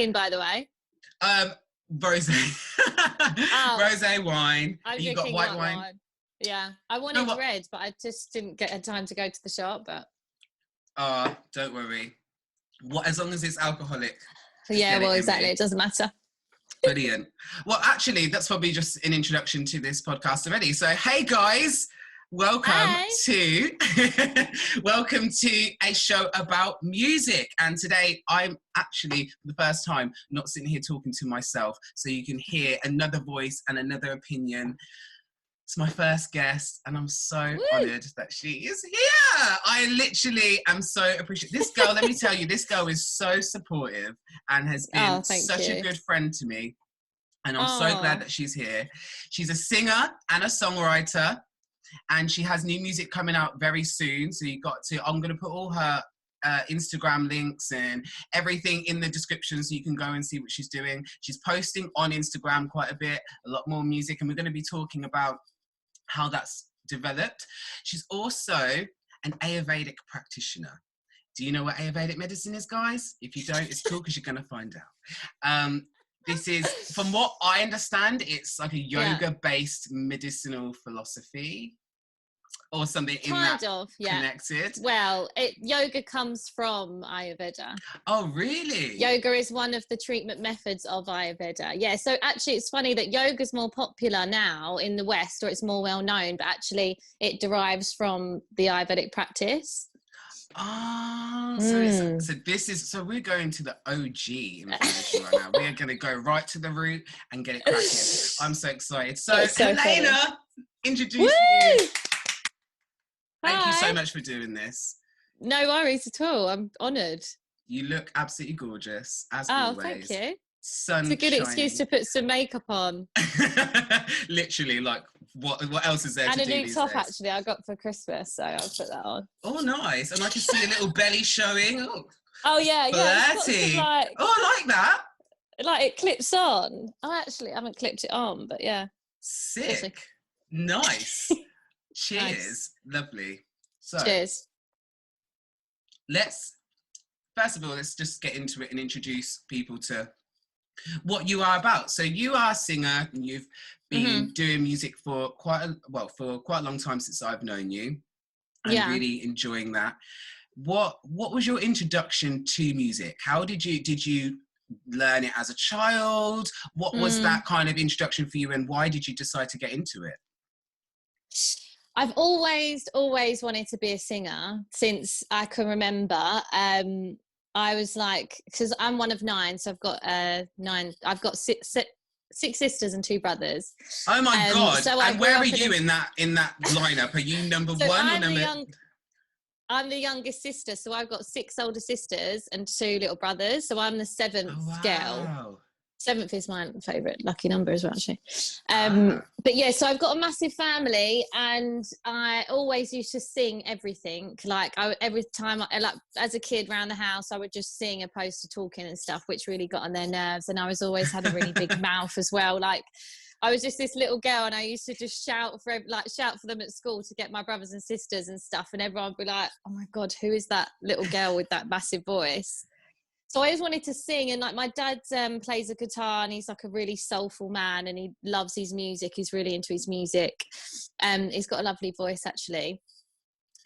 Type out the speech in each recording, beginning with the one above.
in, by the way? Rosé. Oh. Rosé wine. You got white wine? Yeah, I wanted red, but I just didn't get time to go to the shop. But don't worry. As long as it's alcoholic. Yeah, well, exactly. It doesn't matter. Brilliant. Well, actually, that's probably just an introduction to this podcast already. So, hey guys, welcome to a show about music. And today I'm actually, for the first time, not sitting here talking to myself, so you can hear another voice and another opinion. It's my first guest, and I'm so honoured that she is here. I literally am so appreciative. This girl, let me tell you, this girl is so supportive and has been such a good friend to me. And I'm so glad that she's here. She's a singer and a songwriter, and she has new music coming out very soon. So I'm going to put all her Instagram links and everything in the description so you can go and see what she's doing. She's posting on Instagram quite a bit, a lot more music, and we're going to be talking about how that's developed. She's also an Ayurvedic practitioner. Do you know what Ayurvedic medicine is, guys? If you don't, it's cool because you're going to find out. This is, from what I understand, it's like a yoga-based medicinal philosophy or something connected. Well, yoga comes from Ayurveda. Oh, really? Yoga is one of the treatment methods of Ayurveda. Yeah, so actually it's funny that yoga is more popular now in the West, or it's more well known, but actually it derives from the Ayurvedic practice. So we're going to the OG information right now. We are going to go right to the root and get it cracking. I'm so excited. So Halana, introduce you. Thank you so much for doing this. No worries at all. I'm honoured. You look absolutely gorgeous, as always. Thank you. Sun it's a good shining. Excuse to put some makeup on. Literally, like, what else is there and to do? And a new top, actually, I got for Christmas, so I'll put that on. Oh, nice. And I can see a little belly showing. Oh yeah. Flirty. I like that. Like, it clips on. I haven't clipped it on, but yeah. Sick. Nice. Cheers. Nice. Lovely. So, cheers. First of all, let's just get into it and introduce people to what you are about. So you are a singer, and you've been doing music for quite a long time since I've known you. I'm really enjoying that. What was your introduction to music? How did you learn it as a child? What was that kind of introduction for you, and why did you decide to get into it? I've always wanted to be a singer since I can remember. I was like, because I'm one of 9, so I've got 9. I've got six sisters and 2 brothers. Oh my God! So and where are you in that lineup? Are you number 1 or number? I'm the youngest sister, so I've got 6 older sisters and 2 little brothers. So I'm the 7th girl. 7th is my favourite lucky number as well, actually. But yeah, so I've got a massive family, and I always used to sing everything. Like, every time, as a kid around the house, I would just sing opposed to talking and stuff, which really got on their nerves. And I always had a really big mouth as well. Like, I was just this little girl, and I used to just shout for them at school to get my brothers and sisters and stuff. And everyone would be like, "Oh my God, who is that little girl with that massive voice?" So I always wanted to sing, and like, my dad plays a guitar, and he's like a really soulful man, and he loves his music. He's really into his music. He's got a lovely voice, actually.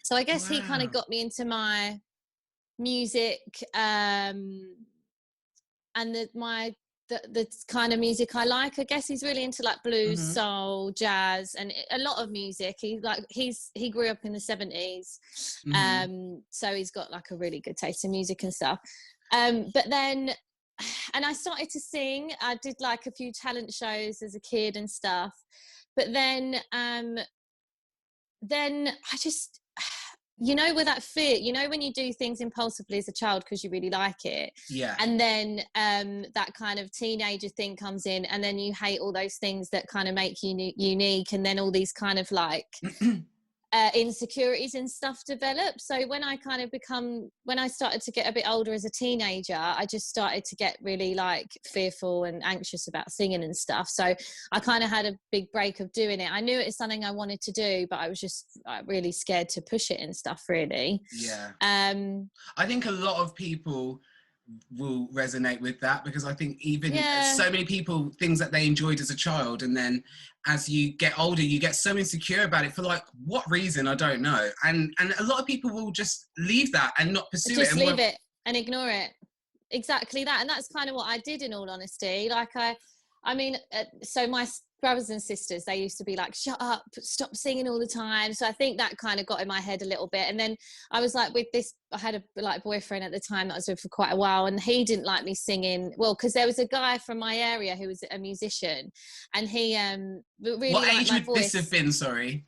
So I guess he kind of got me into my music, and the kind of music I like. I guess he's really into like blues, soul, jazz, and a lot of music. He grew up in the 70s, so he's got like a really good taste in music and stuff. But then, and I started to sing. I did like a few talent shows as a kid and stuff. But then I just, with that fear, when you do things impulsively as a child because you really like it. Yeah. And then that kind of teenager thing comes in, and then you hate all those things that kind of make you unique. And then all these kind of like insecurities and stuff develop. So when I started to get a bit older as a teenager, I just started to get really like fearful and anxious about singing and stuff. So I kind of had a big break of doing it. I knew it was something I wanted to do, but I was just really scared to push it and stuff, really. Yeah. I think a lot of people will resonate with that, because I think even so many people, things that they enjoyed as a child, and then as you get older you get so insecure about it for like what reason, I don't know, and a lot of people will just leave that and not pursue just it, leave it and ignore it. Exactly that. And that's kind of what I did, in all honesty. Like I mean, so my brothers and sisters, they used to be like, shut up, stop singing all the time. So I think that kind of got in my head a little bit. And then I was like, with this, I had a like boyfriend at the time that I was with for quite a while, and he didn't like me singing. Well, because there was a guy from my area who was a musician, and he really what liked age my would voice. this have been, sorry?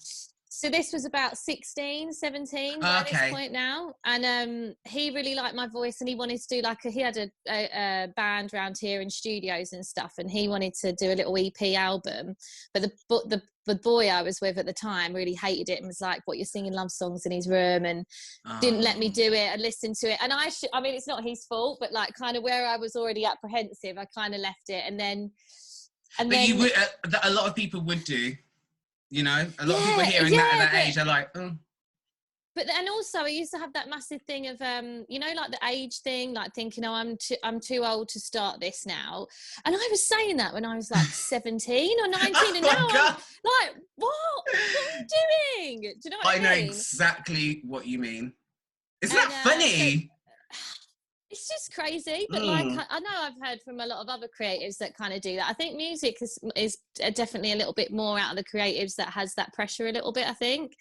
So this was about 16, 17 by this point now. And he really liked my voice, and he wanted to do like he had a band around here in studios and stuff, and he wanted to do a little EP album. But the boy I was with at the time really hated it and was like, what, you're singing love songs in his room, and didn't let me do it and listen to it. And I mean, it's not his fault, but like kind of where I was already apprehensive, I kind of left it. And then you would, a lot of people would do. You know, a lot of people hearing that at that age are like, oh. But and also I used to have that massive thing of, you know, like the age thing, like thinking, oh, I'm too old to start this now. And I was saying that when I was like 17 or 19, and now I'm like, what are you doing? Do you know what I mean? I know exactly what you mean. Isn't that funny? It's just crazy, but like I know I've heard from a lot of other creatives that kind of do that. I think music is definitely a little bit more out of the creatives that has that pressure a little bit, I think.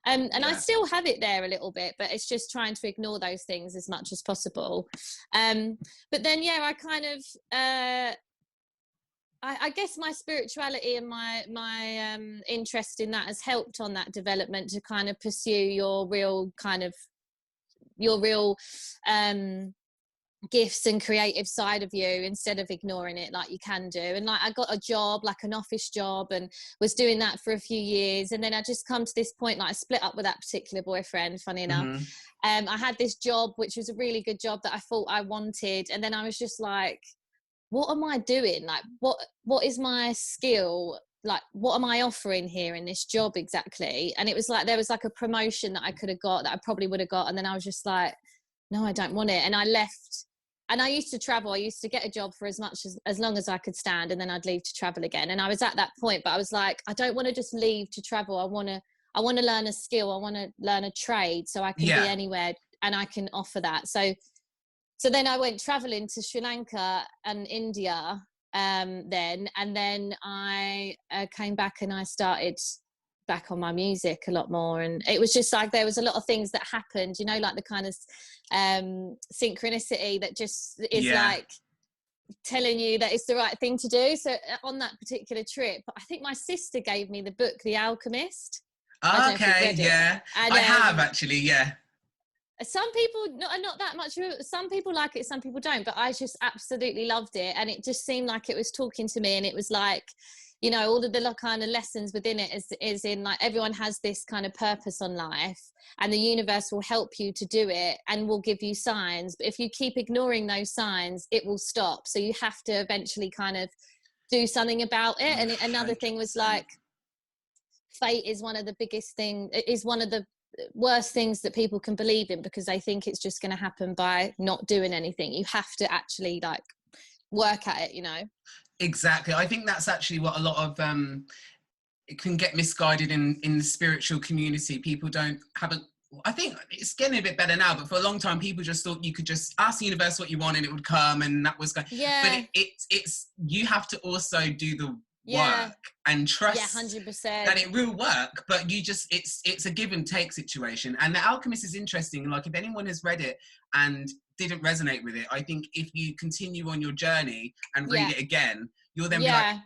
And I still have it there a little bit, but it's just trying to ignore those things as much as possible. But then, I kind of, I guess my spirituality and my interest in that has helped on that development to kind of pursue your real gifts and creative side of you, instead of ignoring it like you can do. And like I got a job, like an office job, and was doing that for a few years, and then I just come to this point, like I split up with that particular boyfriend, funny enough. I had this job which was a really good job that I thought I wanted, and then I was just like, what am I doing? Like what is my skill? Like, what am I offering here in this job exactly? And it was like there was like a promotion that I could have got, that I probably would have got, and then I was just like, no, I don't want it. And I left. And I used to travel. I used to get a job for as long as I could stand, and then I'd leave to travel again. And I was at that point, but I was like, I don't want to just leave to travel. I want to learn a skill. I want to learn a trade, so I can be anywhere and I can offer that. So then I went traveling to Sri Lanka and India then, and then I came back and I started back on my music a lot more. And it was just like there was a lot of things that happened, you know, like the kind of synchronicity that just is like telling you that it's the right thing to do. So on that particular trip, I think my sister gave me the book The Alchemist. Okay, yeah. And, I have actually, some people not that much, some people like it, some people don't, but I just absolutely loved it. And it just seemed like it was talking to me, and it was like, you know, all of the kind of lessons within it is in like, everyone has this kind of purpose on life, and the universe will help you to do it and will give you signs. But if you keep ignoring those signs, it will stop. So you have to eventually kind of do something about it. And another thing was like, fate is one of the biggest things, is one of the worst things that people can believe in, because they think it's just going to happen by not doing anything. You have to actually like work at it, you know. Exactly. I think that's actually what a lot of it can get misguided in the spiritual community. People I think it's getting a bit better now, but for a long time people just thought you could just ask the universe what you want and it would come, and that was going. But it's you have to also do the work and trust 100% that it will work. But you just it's a give and take situation. And The Alchemist is interesting. Like, if anyone has read it and didn't resonate with it, I think if you continue on your journey and read it again, you'll then be like,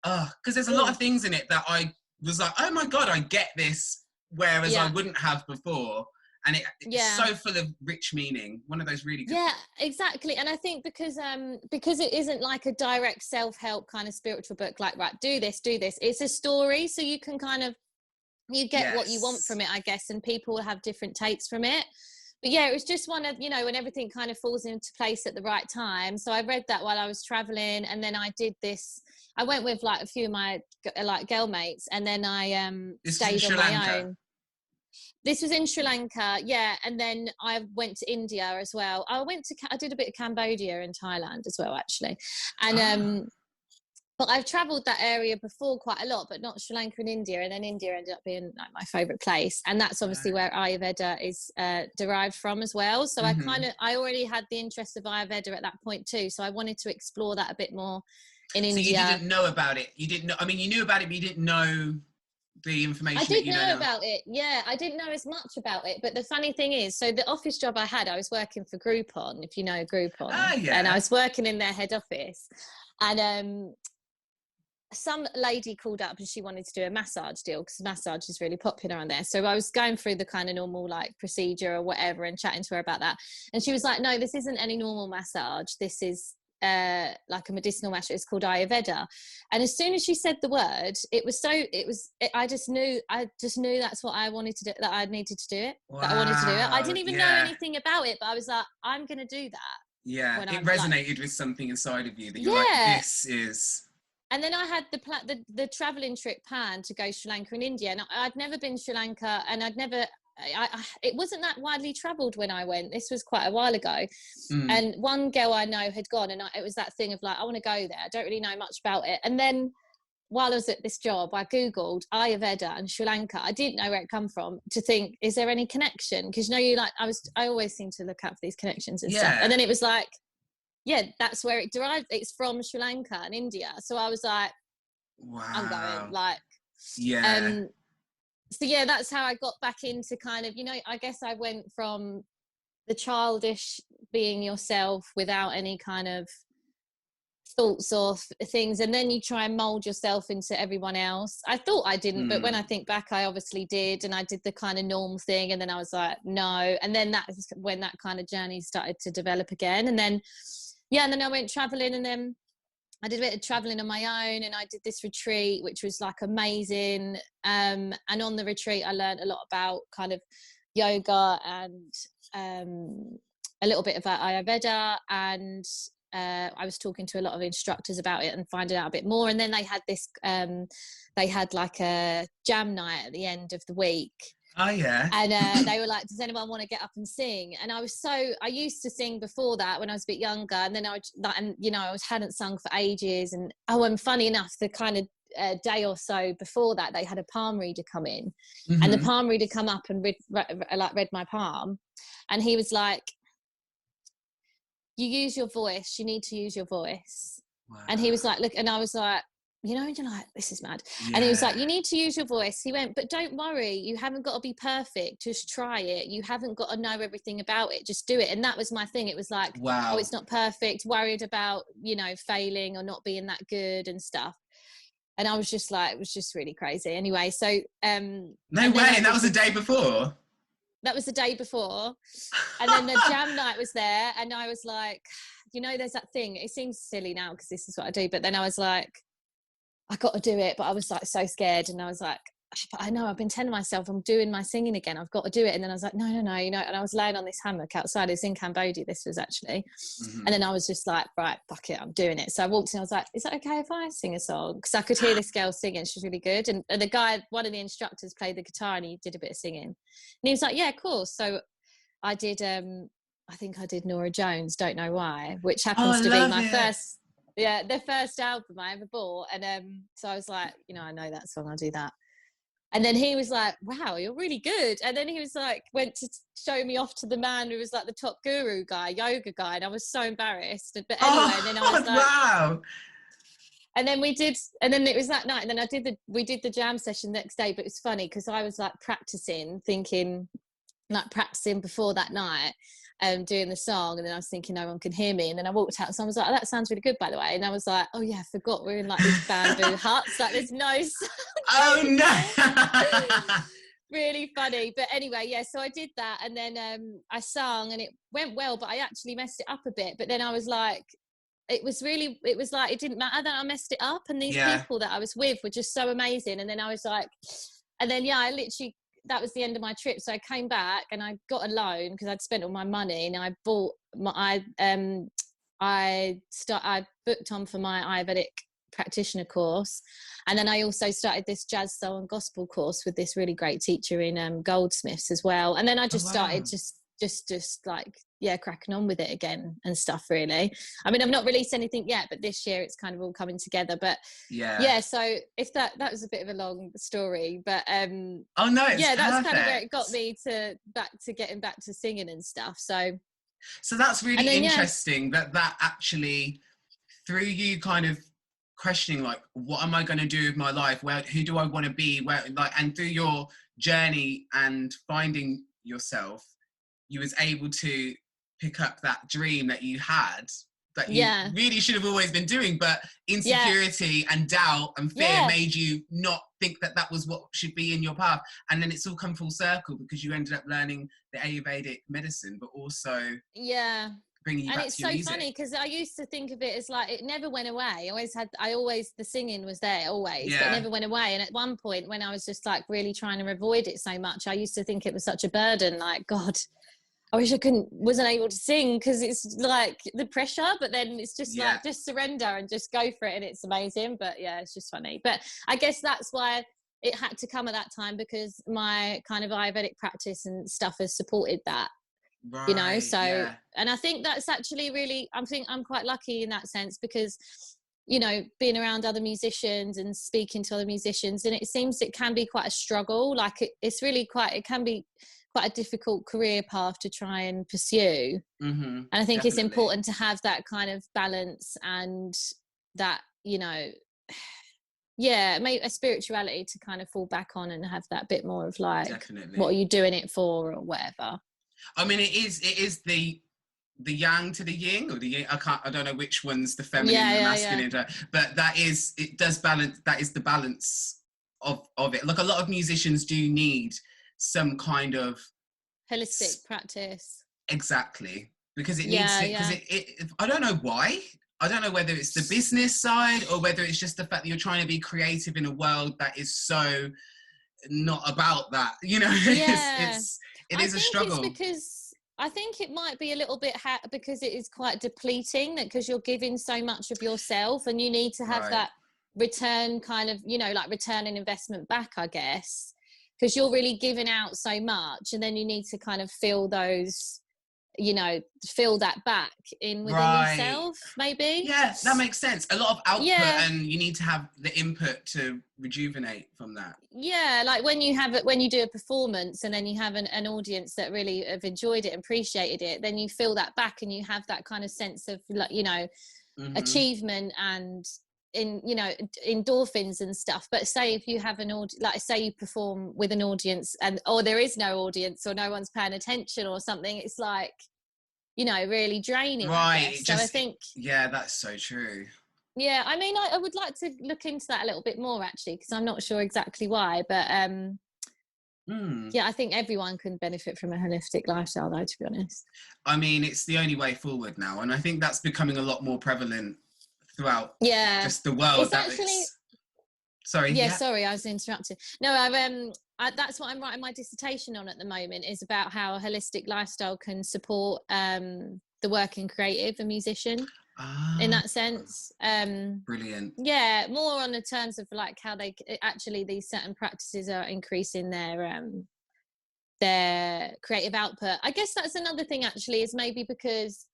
oh, because there's a lot of things in it that I was like, oh my god, I get this, whereas I wouldn't have before. And it's so full of rich meaning. One of those really good books. Exactly. And I think because it isn't like a direct self-help kind of spiritual book, like, right, do this, it's a story, so you can kind of, you get what you want from it, I guess, and people will have different takes from it. But it was just one of, you know, when everything kind of falls into place at the right time. So I read that while I was traveling, and then I did this. I went with like a few of my like girl mates, and then I stayed on my own. This was in Sri Lanka, yeah, and then I went to India as well. I did a bit of Cambodia and Thailand as well, actually, and but I've travelled that area before quite a lot, but not Sri Lanka and India, and then India ended up being like my favourite place, and that's obviously where Ayurveda is derived from as well. So I already had the interest of Ayurveda at that point too, so I wanted to explore that a bit more in India. So you didn't know about it. You didn't know. I mean, you knew about it, but you didn't know the information. I did know about it. Yeah, I didn't know as much about it. But the funny thing is, so the office job I had, I was working for Groupon, if you know Groupon. And I was working in their head office. And some lady called up and she wanted to do a massage deal because massage is really popular on there. So I was going through the kind of normal like procedure or whatever and chatting to her about that. And she was like, no, this isn't any normal massage. This is like a medicinal massage. It's called Ayurveda. And as soon as she said the word, I just knew that's what I wanted to do, that I needed to do it. Wow. That I wanted to do it. I didn't even know anything about it, but I was like, I'm going to do that. Yeah, it resonated with something inside of you that you're like, this is... And then I had the traveling trip planned to go Sri Lanka and India, and I'd never been Sri Lanka, and it wasn't that widely travelled when I went. This was quite a while ago. And one girl I know had gone, and it was that thing of like, I want to go there. I don't really know much about it. And then while I was at this job, I Googled Ayurveda and Sri Lanka. I didn't know where it come from, to think, is there any connection? Because I always seem to look out for these connections and stuff. And then it was like, yeah, that's where it derived. It's from Sri Lanka and India. So I was like, wow, I'm going, like, so yeah, that's how I got back into kind of, I guess I went from the childish being yourself without any kind of thoughts or things, and then you try and mold yourself into everyone else. I thought I didn't, but when I think back, I obviously did, and I did the kind of norm thing, and then I was like, no. And then that's when that kind of journey started to develop again. And then and then I went traveling, and then I did a bit of traveling on my own, and I did this retreat, which was like amazing. And on the retreat, I learned a lot about kind of yoga and a little bit about Ayurveda. And I was talking to a lot of instructors about it and finding out a bit more. And then they had this, they had like a jam night at the end of the week. Oh yeah. And they were like, does anyone want to get up and sing? And I used to sing before that when I was a bit younger, and then I hadn't sung for ages. And funny enough, the kind of day or so before that, they had a palm reader come in, and the palm reader come up and read my palm, and he was like, you use your voice, you need to use your voice. Wow. And he was like, look, and I was like, you're like, this is mad. And he was like, you need to use your voice. He went, but don't worry, you haven't got to be perfect, just try it. You haven't got to know everything about it, just do it. And that was my thing. It was like, wow, oh, it's not perfect, worried about failing or not being that good and stuff. And I was just like, it was just really crazy. Anyway, so no way. And that was the day before? That was the day before. And then the jam night was there, and I was like, there's that thing, it seems silly now because this is what I do, but then I was like, I got to do it. But I was like so scared, and I was like, but I know, I've been telling myself I'm doing my singing again, I've got to do it. And then I was like, no, and I was laying on this hammock outside. It's in Cambodia, this was actually. And then I was just like, right, fuck it, I'm doing it. So I walked in, I was like, is that okay if I sing a song? Because I could hear this girl singing, she's really good. And the guy, one of the instructors, played the guitar, and he did a bit of singing, and he was like, yeah, of course. So I did I think I did Nora Jones, Don't Know Why, which happens to be my first, the first album I ever bought. And so I was like, I know that song, I'll do that. And then he was like, wow, you're really good. And then he was like, went to show me off to the man who was like the top guru guy, yoga guy. And I was so embarrassed. But anyway, and then I was like, wow. And then it was that night. And then we did the jam session the next day. But it's funny because I was like practicing before that night, doing the song, and then I was thinking no one can hear me, and then I walked out and someone was like, oh, that sounds really good, by the way. And I was like, oh yeah, I forgot we're in like these bamboo huts, like there's no sound. Oh no. Really funny. But anyway, so I did that, and then I sung, and it went well, but I actually messed it up a bit. But then I was like, it was like it didn't matter that I messed it up, and these people that I was with were just so amazing. And then I was like, and then I literally, that was the end of my trip. So I came back and I got a loan because I'd spent all my money, and I bought I booked on for my Ayurvedic Practitioner course. And then I also started this jazz, soul and gospel course with this really great teacher in Goldsmiths as well. And then I just started just like, cracking on with it again and stuff, really. I mean, I've not released anything yet, but this year it's kind of all coming together. But so if that was a bit of a long story, but that's kind of where it got me back to getting back to singing and stuff. So that's really interesting that actually, through you kind of questioning, like, what am I going to do with my life? Who do I want to be? And through your journey and finding yourself, you was able to pick up that dream that you had, that you really should have always been doing, but insecurity and doubt and fear made you not think that was what should be in your path. And then it's all come full circle because you ended up learning the Ayurvedic medicine, but also bringing you back to your music. And it's so funny because I used to think of it as like, it never went away. The singing was there always, but it never went away. And at one point when I was just like really trying to avoid it so much, I used to think it was such a burden, like, God, I wish I wasn't able to sing because it's like the pressure, but then it's just like, just surrender and just go for it. And it's amazing. But it's just funny. But I guess that's why it had to come at that time, because my kind of Ayurvedic practice and stuff has supported that, you know? So, and I think that's actually really, I'm quite lucky in that sense because, you know, being around other musicians and speaking to other musicians, and it seems it can be quite a struggle. Like it can be quite a difficult career path to try and pursue. And I think it's important to have that kind of balance and that, you know, maybe a spirituality to kind of fall back on and have that bit more of like, what are you doing it for or whatever. I mean, it is the yang to the yin, or the yin, I don't know which one's the feminine and the masculine, but it does balance. That is the balance of it. Like, a lot of musicians do need some kind of holistic practice, exactly, because it needs to, because it I don't know why. I don't know whether it's the business side or whether it's just the fact that you're trying to be creative in a world that is so not about that, you know. It is a struggle. It's because I think it might be a little bit because it is quite depleting, that because you're giving so much of yourself and you need to have that return, kind of, you know, like return and investment back, I guess, because you're really giving out so much, and then you need to kind of feel those, you know, feel that back in within yourself, maybe. Yeah, that makes sense. A lot of output, and you need to have the input to rejuvenate from that. Yeah, like when you do a performance and then you have an audience that really have enjoyed it and appreciated it, then you feel that back and you have that kind of sense of, like, you know, achievement and you know, endorphins and stuff. But say if you have say you perform with an audience or there is no audience or no one's paying attention or something, it's like, you know, really draining, I guess. So I think that's so true. Yeah, I mean, I would like to look into that a little bit more, actually, because I'm not sure exactly why, but I think everyone can benefit from a holistic lifestyle, though, to be honest. I mean, it's the only way forward now, and I think that's becoming a lot more prevalent throughout just the world. It's actually sorry, I was interrupted. No, that's what I'm writing my dissertation on at the moment, is about how a holistic lifestyle can support the working creative, a musician, in that sense. Brilliant. Yeah, more on the terms of like how these certain practices are increasing their creative output. I guess that's another thing, actually, is maybe because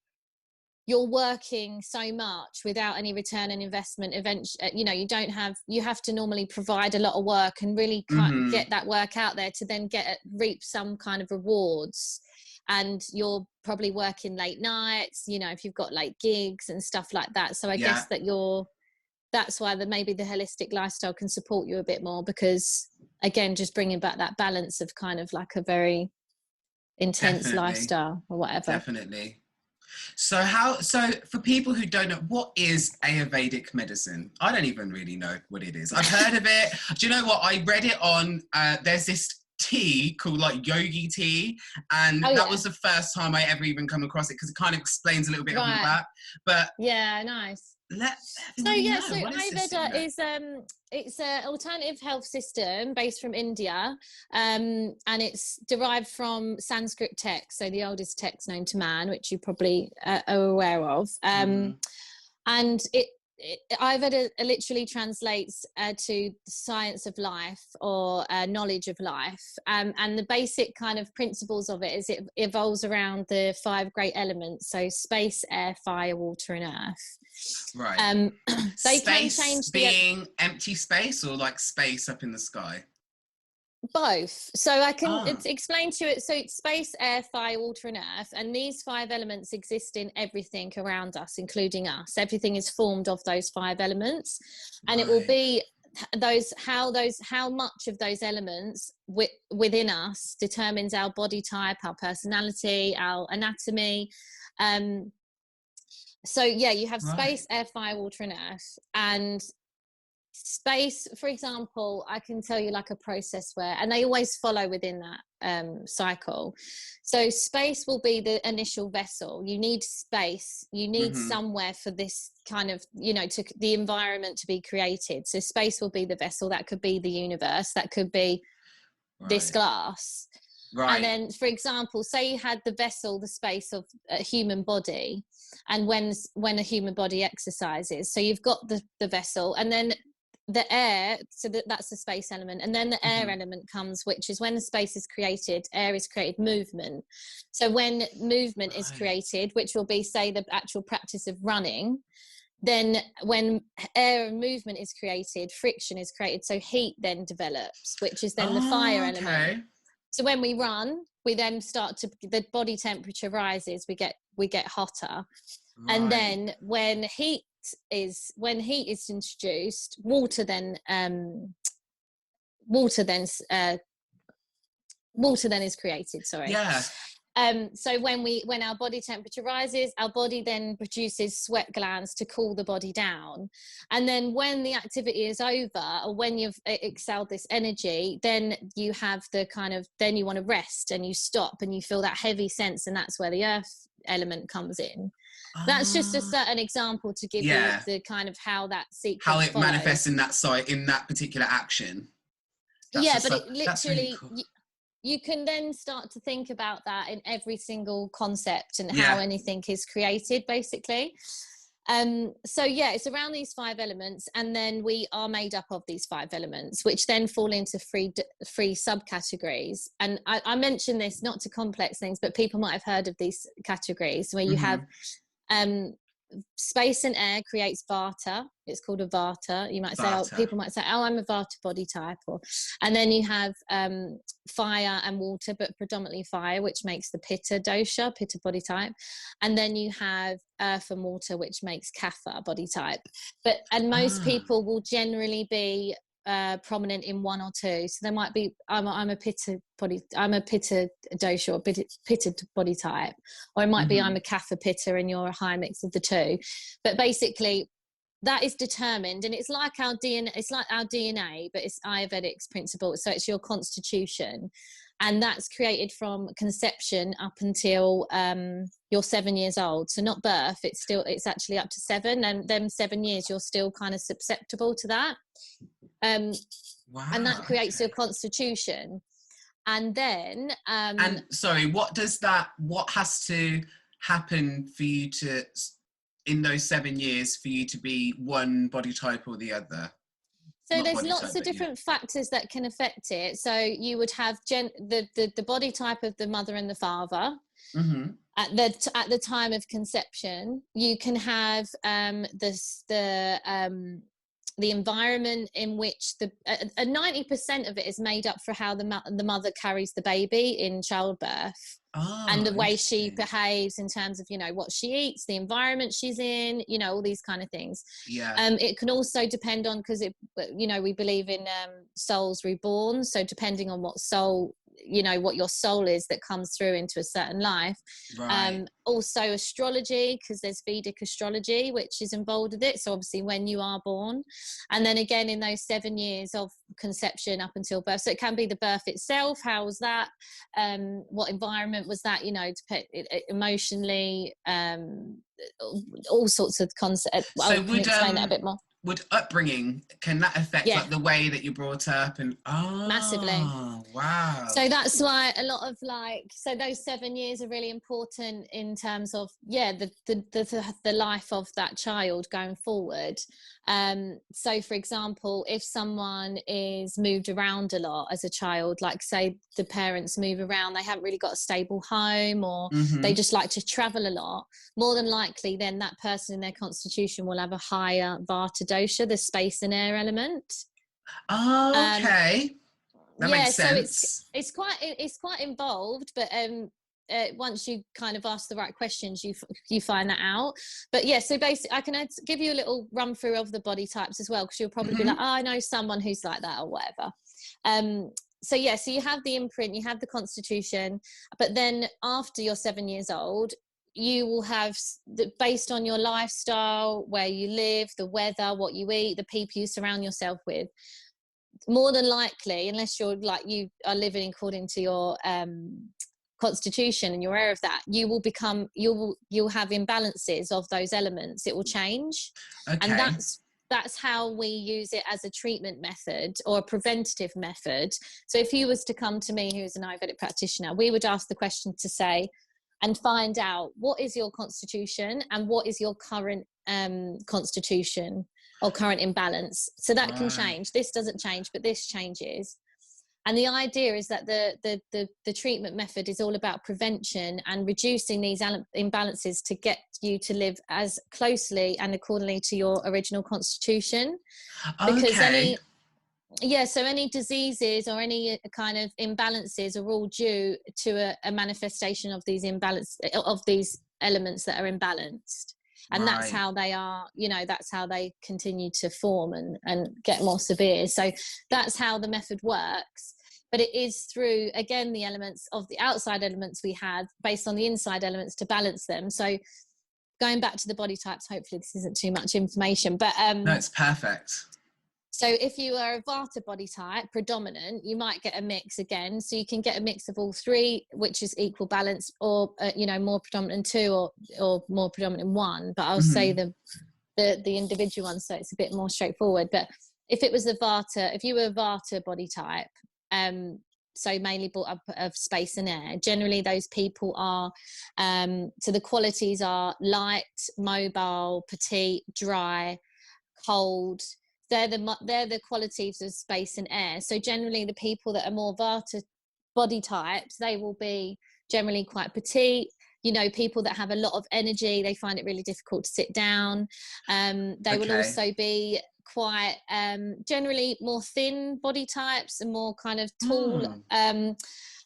you're working so much without any return on investment. Eventually, you know, you have to normally provide a lot of work and really get that work out there to then reap some kind of rewards. And you're probably working late nights, you know, if you've got late gigs and stuff like that. So I guess that's why maybe the holistic lifestyle can support you a bit more, because again, just bringing back that balance of kind of like a very intense lifestyle or whatever. Definitely. So for people who don't know, what is Ayurvedic medicine? I don't even really know what it is. I've heard of it. Do you know what? I read it on, there's this tea called like yogi tea, and that was the first time I ever even come across it, because it kind of explains a little bit of that. But nice. So Ayurveda is it's an alternative health system based from India, and it's derived from Sanskrit texts, so the oldest text known to man, which you probably are aware of, and Ayurveda literally translates to science of life, or knowledge of life, and the basic kind of principles of it is it evolves around the 5 great elements, so space, air, fire, water and earth. Right. They Space can change being empty space, or like space up in the sky? Both. So I can explain to it. So space, air, fire, water and earth, and these 5 elements exist in everything around us, including us. Everything is formed of those 5 elements, and it will be how much of those elements within us determines our body type, our personality, our anatomy. So yeah, you have space, air, fire, water and earth. And space, for example, I can tell you like a process where, and they always follow within that cycle. So space will be the initial vessel. You need space, you need somewhere for this kind of, to the environment to be created. So space will be the vessel. That could be the universe, that could be this glass. And then, for example, say you had the vessel, the space of a human body, and when a human body exercises, so you've got the vessel, and then the air, so that's the space element, and then the air element comes, which is when the space is created, air is created, movement. So when movement is created, which will be, say, the actual practice of running, then when air and movement is created, friction is created, so heat then develops, which is then the fire element. So when we run, we then the body temperature rises, we get hotter, and then when heat is introduced, water then is created. So when our body temperature rises, our body then produces sweat glands to cool the body down, and then when the activity is over, or when you've exhaled this energy, then you have then you want to rest, and you stop, and you feel that heavy sense, and that's where the earth element comes in. That's just a certain example to give you the kind of how that sequence how it follows. manifests in that particular action. But it literally, really cool. You can then start to think about that in every single concept and how anything is created, basically. So it's around these 5 elements, and then we are made up of these 5 elements, which then fall into 3 subcategories. And I mention this not to complex things, but people might have heard of these categories, where you have space and air creates vata. It's called a vata. You might say, people might say, I'm a vata body type, and then you have fire and water, but predominantly fire, which makes the pitta dosha, pitta body type, and then you have earth and water, which makes kapha body type. And most people will generally be prominent in 1 or 2. So there might be I'm a pitta dosha or pitta body type, or it might be I'm a kapha pitta and you're a high mix of the 2. But basically that is determined, and it's like our DNA, but it's Ayurvedic's principle. So it's your constitution, and that's created from conception up until you're 7 years old. So not birth, it's actually up to 7, and them 7 years you're still kind of susceptible to that. And that creates your constitution. And then and sorry, what has to happen for you to, in those 7 years, for you to be one body type or the other? So there's lots of different factors that can affect it. So you would have the body type of the mother and the father at the time of conception. You can have the environment in which 90% of it is made up for how the mother carries the baby in childbirth, and the way she behaves in terms of what she eats, the environment she's in, all these kind of things. It can also depend on, because we believe in souls reborn, so depending on what soul, what your soul is that comes through into a certain life. Also astrology, because there's Vedic astrology which is involved with it, so obviously when you are born, and then again in those 7 years of conception up until birth. So it can be the birth itself, how was that, what environment was that, emotionally, all sorts of concepts. I can explain that a bit more. would upbringing, can that affect like the way that you're brought up? And massively. Wow. So that's why a lot of like, so those 7 years are really important in terms of the life of that child going forward. So for example, if someone is moved around a lot as a child, like say the parents move around, they haven't really got a stable home, or they just like to travel a lot, more than likely then that person in their constitution will have a higher vata dosha, the space and air element. Okay. That makes sense. So it's quite involved, but once you kind of ask the right questions, you find that out. But yeah, so basically I can give you a little run through of the body types as well, because you'll probably be like, oh, I know someone who's like that or whatever. So you have the imprint, you have the constitution, but then after you're 7 years old, you will have, based on your lifestyle, where you live, the weather, what you eat, the people you surround yourself with, more than likely, unless you're like, you are living according to your constitution and you're aware of that, you'll have imbalances of those elements. It will change. Okay. And that's how we use it as a treatment method or a preventative method. So if you was to come to me, who's an Ayurvedic practitioner, we would ask the question to say, and find out, what is your constitution and what is your current constitution or current imbalance. So that can change. This doesn't change, but this changes. And the idea is that the treatment method is all about prevention and reducing these imbalances to get you to live as closely and accordingly to your original constitution. Because any diseases or any kind of imbalances are all due to a manifestation of these elements that are imbalanced. And that's how they are, that's how they continue to form and get more severe. So that's how the method works. But it is through, again, the elements of the outside elements we have based on the inside elements to balance them. So going back to the body types, hopefully this isn't too much information, but no, it's perfect. So if you are a Vata body type predominant, you might get a mix again. So you can get a mix of all three, which is equal balance, or more predominant in two, or more predominant in one. But I'll say the individual one, so it's a bit more straightforward. But if it was if you were a Vata body type, so mainly brought up of space and air, generally those people are, so the qualities are light, mobile, petite, dry, cold. They're the qualities of space and air. So generally the people that are more Vata body types, they will be generally quite petite. People that have a lot of energy, they find it really difficult to sit down. They will also be quite generally more thin body types and more kind of tall.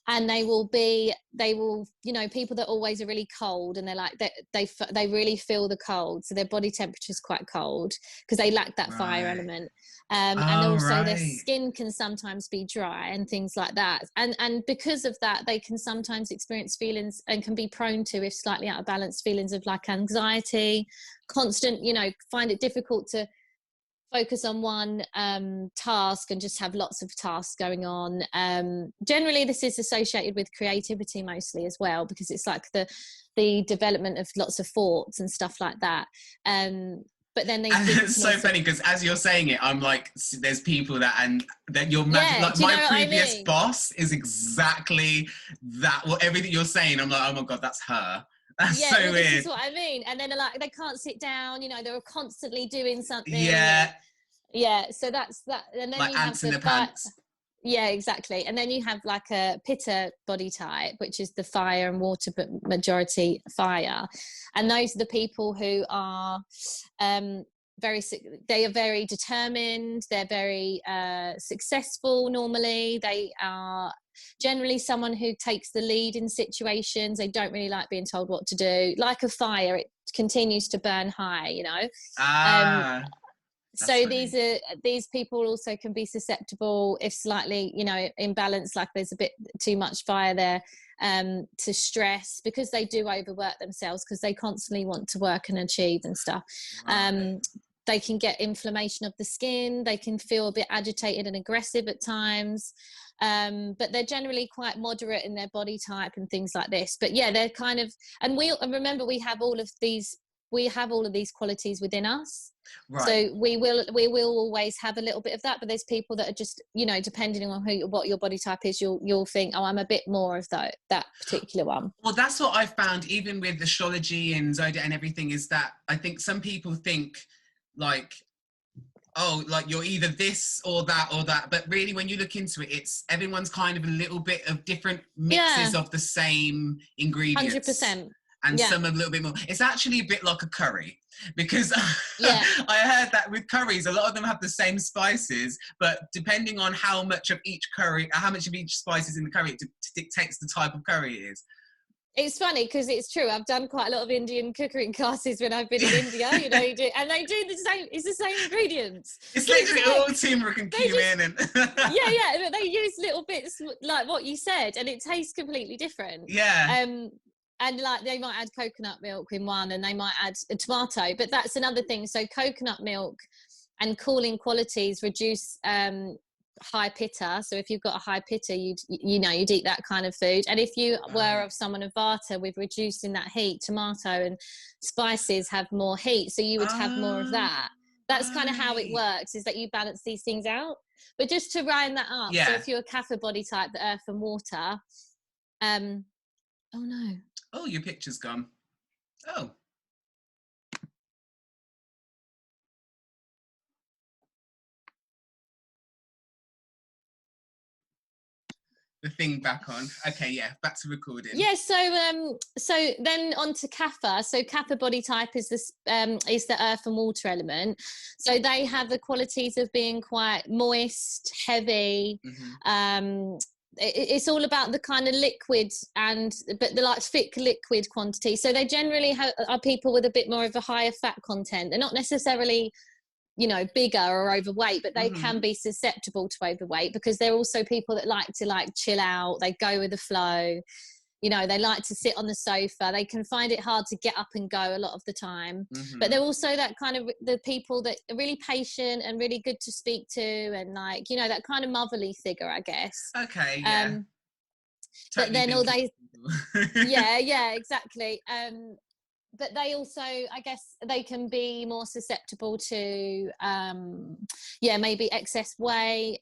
And they will people that always are really cold, and they're like they really feel the cold, so their body temperature is quite cold because they lack that fire element. And also their skin can sometimes be dry and things like that, and because of that they can sometimes experience feelings and can be prone to, if slightly out of balance, feelings of like anxiety, constant, find it difficult to focus on one task and just have lots of tasks going on. Generally this is associated with creativity mostly as well, because it's like the development of lots of thoughts and stuff like that. But then it's so funny because as you're saying it, I'm like, there's people that you're like my previous boss is exactly that. Well, everything you're saying, I'm like, oh my god, that's her. That's so weird. This is what I mean. And then they can't sit down, they're constantly doing something. So that's that. And then like you ants have in the pants. Yeah, exactly. And then you have like a Pitta body type, which is the fire and water, but majority fire. And those are the people who are they are very determined. They're very successful normally. They are generally someone who takes the lead in situations. They don't really like being told what to do. Like a fire, it continues to burn high, So these people also can be susceptible if slightly, imbalanced, like there's a bit too much fire there, to stress, because they do overwork themselves because they constantly want to work and achieve and stuff. They can get inflammation of the skin. They can feel a bit agitated and aggressive at times. But they're generally quite moderate in their body type and things like this. But yeah, they're kind of, and remember we have all of these we have all of these qualities within us. Right. So we will always have a little bit of that, but there's people that are just, you know, depending on what your body type is, you'll think, oh, I'm a bit more of that particular one. Well, that's what I've found, even with astrology and zodiac and everything, is that I think some people think like, oh, like you're either this or that, but really when you look into it, it's everyone's kind of a little bit of different mixes of the same ingredients. 100%. And some a little bit more. It's actually a bit like a curry, because I heard that with curries, a lot of them have the same spices, but depending on how much of each spice is in the curry, it dictates the type of curry it is. It's funny because it's true. I've done quite a lot of Indian cooking classes when I've been in India, you know, and they do the same. It's the same ingredients. It's literally all turmeric and cumin and but they use little bits like what you said, and it tastes completely different. Yeah. And like they might add coconut milk in one, and they might add a tomato, but that's another thing. So coconut milk and cooling qualities reduce high pitta. So if you've got a high pitta, you'd eat that kind of food. And if you were of someone of vata, with reducing that heat, tomato and spices have more heat, so you would have more of that. That's kind of how it works, is that you balance these things out. But just to round that up, so if you're a kapha body type, the earth and water, oh no. Oh, your picture's gone. Oh. The thing back on. Okay, yeah, back to recording. Yeah, so then on to kapha. So kapha body type is this is the earth and water element. So they have the qualities of being quite moist, heavy. It's all about the kind of liquid but the like thick liquid quantity. So they generally are people with a bit more of a higher fat content. They're not necessarily, you know, bigger or overweight, but they can be susceptible to overweight, because they're also people that like to like chill out. They go with the flow. You know, they like to sit on the sofa. They can find it hard to get up and go a lot of the time. But they're also that kind of the people that are really patient and really good to speak to, and like, you know, that kind of motherly figure, I guess. Okay, yeah. But then all they, yeah, exactly. But they also, I guess, they can be more susceptible to, maybe excess weight,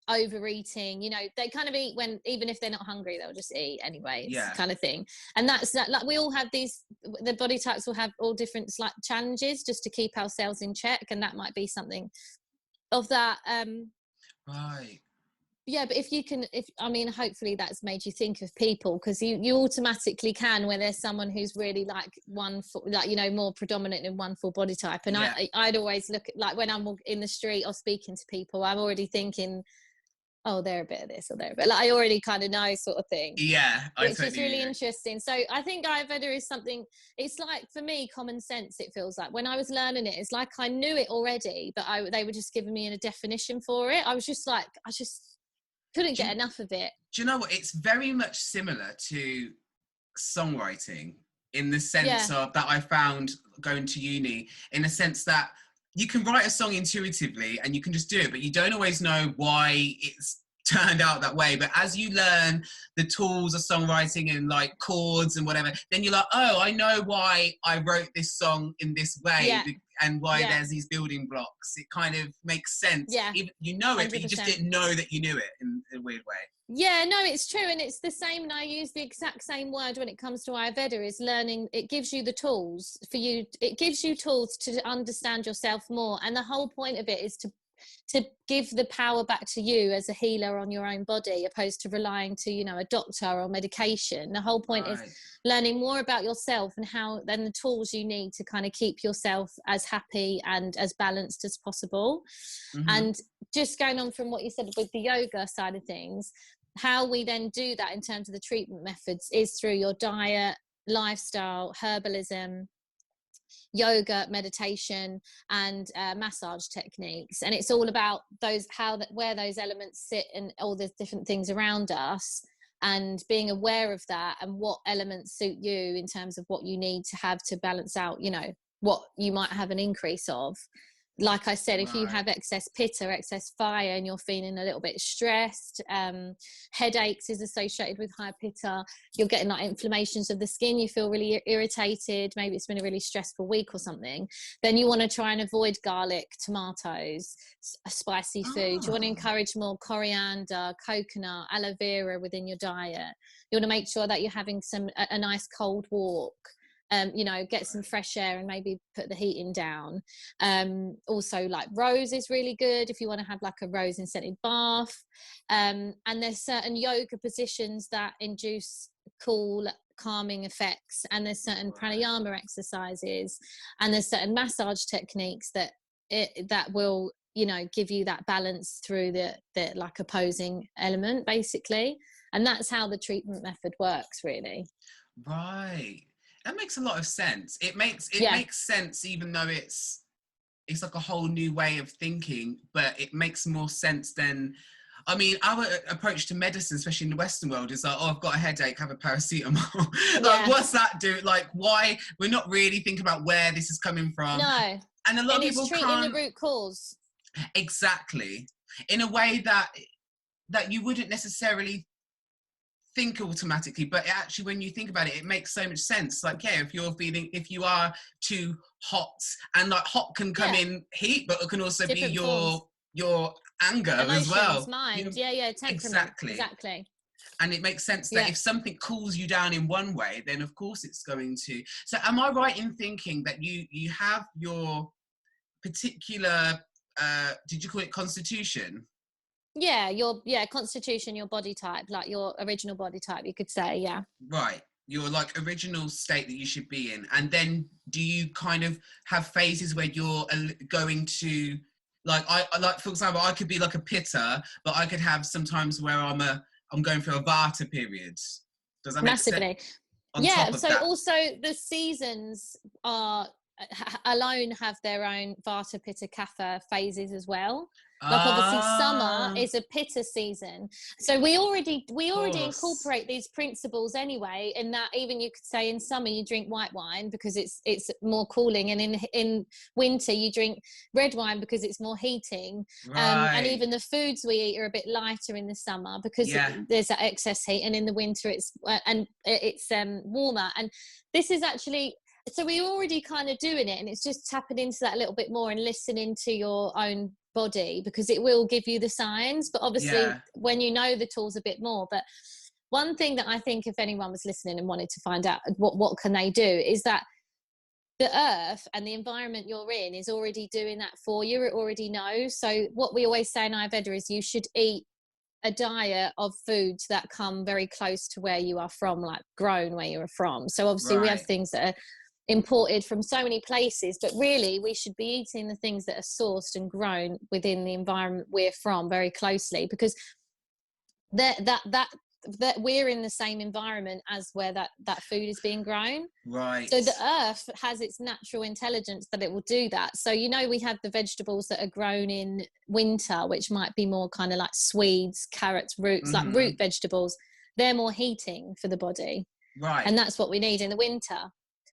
overeating. You know, they kind of eat even if they're not hungry, they'll just eat anyway, kind of thing. And that's that. Like, we all have the body types will have all different like challenges just to keep ourselves in check, and that might be something of that. Right. Yeah, but hopefully that's made you think of people, because you automatically can, when there's someone who's really like more predominant in one full body type. And I'd always look at, like, when I'm in the street or speaking to people, I'm already thinking, oh, they're a bit of this or they're a bit, like, I already kind of know, sort of thing. Yeah, which is really interesting. So I think Ayurveda is something, it's like, for me, common sense. It feels like when I was learning it, it's like I knew it already, but they were just giving me a definition for it. I was just like, I just couldn't get enough of it. Do you know what? It's very much similar to songwriting, in the sense of that I found going to uni, in a sense that you can write a song intuitively and you can just do it, but you don't always know why it's turned out that way. But as you learn the tools of songwriting and like chords and whatever, then you're like, oh, I know why I wrote this song in this way, and why there's these building blocks. It kind of makes sense. Even, you know it, 100%. But you just didn't know that you knew it in a weird way. Yeah, no, it's true. And it's the same, and I use the exact same word when it comes to Ayurveda, is learning. It gives you the tools for you. It gives you tools to understand yourself more. And the whole point of it is to give the power back to you as a healer on your own body, opposed to relying to, you know, a doctor or medication. The whole point is learning more about yourself, and then the tools you need to kind of keep yourself as happy and as balanced as possible. And just going on from what you said with the yoga side of things, how we then do that in terms of the treatment methods is through your diet, lifestyle, herbalism, yoga, meditation, and massage techniques. And it's all about where those elements sit and all the different things around us, and being aware of that and what elements suit you in terms of what you need to have to balance out, you know, what you might have an increase of. like I said, if you have excess pitta, excess fire, and you're feeling a little bit stressed, headaches is associated with high pitta, you're getting like inflammations of the skin, you feel really irritated, maybe it's been a really stressful week or something, then you want to try and avoid garlic, tomatoes, spicy food. You want to encourage more coriander, coconut, aloe vera within your diet. You want to make sure that you're having a nice cold walk. You know, get some fresh air and maybe put the heating down. Also, like rose is really good if you want to have like a rose scented bath. And there's certain yoga positions that induce cool, calming effects, and there's certain pranayama exercises, and there's certain massage techniques that will, you know, give you that balance through the like opposing element, basically. And that's how the treatment method works, really. Right. That makes a lot of sense. It makes sense, even though it's like a whole new way of thinking, but it makes more sense than, I mean, our approach to medicine, especially in the Western world, is like, oh, I've got a headache, have a paracetamol. Like, what's that do? Like, why? We're not really thinking about where this is coming from. No. And a lot of people treating the root cause. Exactly. In a way that you wouldn't necessarily think automatically, but actually when you think about it, it makes so much sense. Like, yeah, if you are too hot, and like hot can come in heat, but it can also different be your anger emotions, as well, mind, temperament. Exactly. And it makes sense that if something cools you down in one way, then of course it's going to. So am I right in thinking that you have your particular did you call it constitution? Your constitution, your body type, like your original body type, you could say. Right, your like original state that you should be in. And then do you kind of have phases where you're going to, like, I like, for example, I could be like a pitta, but I could have sometimes where I'm going through a vata period. Does that make sense? So also the seasons are alone have their own vata, pitta, kapha phases as well. Like obviously summer is a pitta season, so we already incorporate these principles anyway, in that even you could say in summer you drink white wine because it's more cooling, and in winter you drink red wine because it's more heating. And even the foods we eat are a bit lighter in the summer because there's that excess heat, and in the winter it's warmer. And this is actually, so we're already kind of doing it, and it's just tapping into that a little bit more and listening to your own body, because it will give you the signs. But obviously when you know the tools a bit more. But one thing that I think, if anyone was listening and wanted to find out what can they do, is that the earth and the environment you're in is already doing that for you. It already knows. So what we always say in Ayurveda is you should eat a diet of foods that come very close to where you are from, like grown where you're from. So obviously we have things that are imported from so many places, but really we should be eating the things that are sourced and grown within the environment we're from very closely, because that we're in the same environment as where that food is being grown. So the earth has its natural intelligence that it will do that. So, you know, we have the vegetables that are grown in winter, which might be more kind of like swedes, carrots, roots, like root vegetables. They're more heating for the body, and that's what we need in the winter.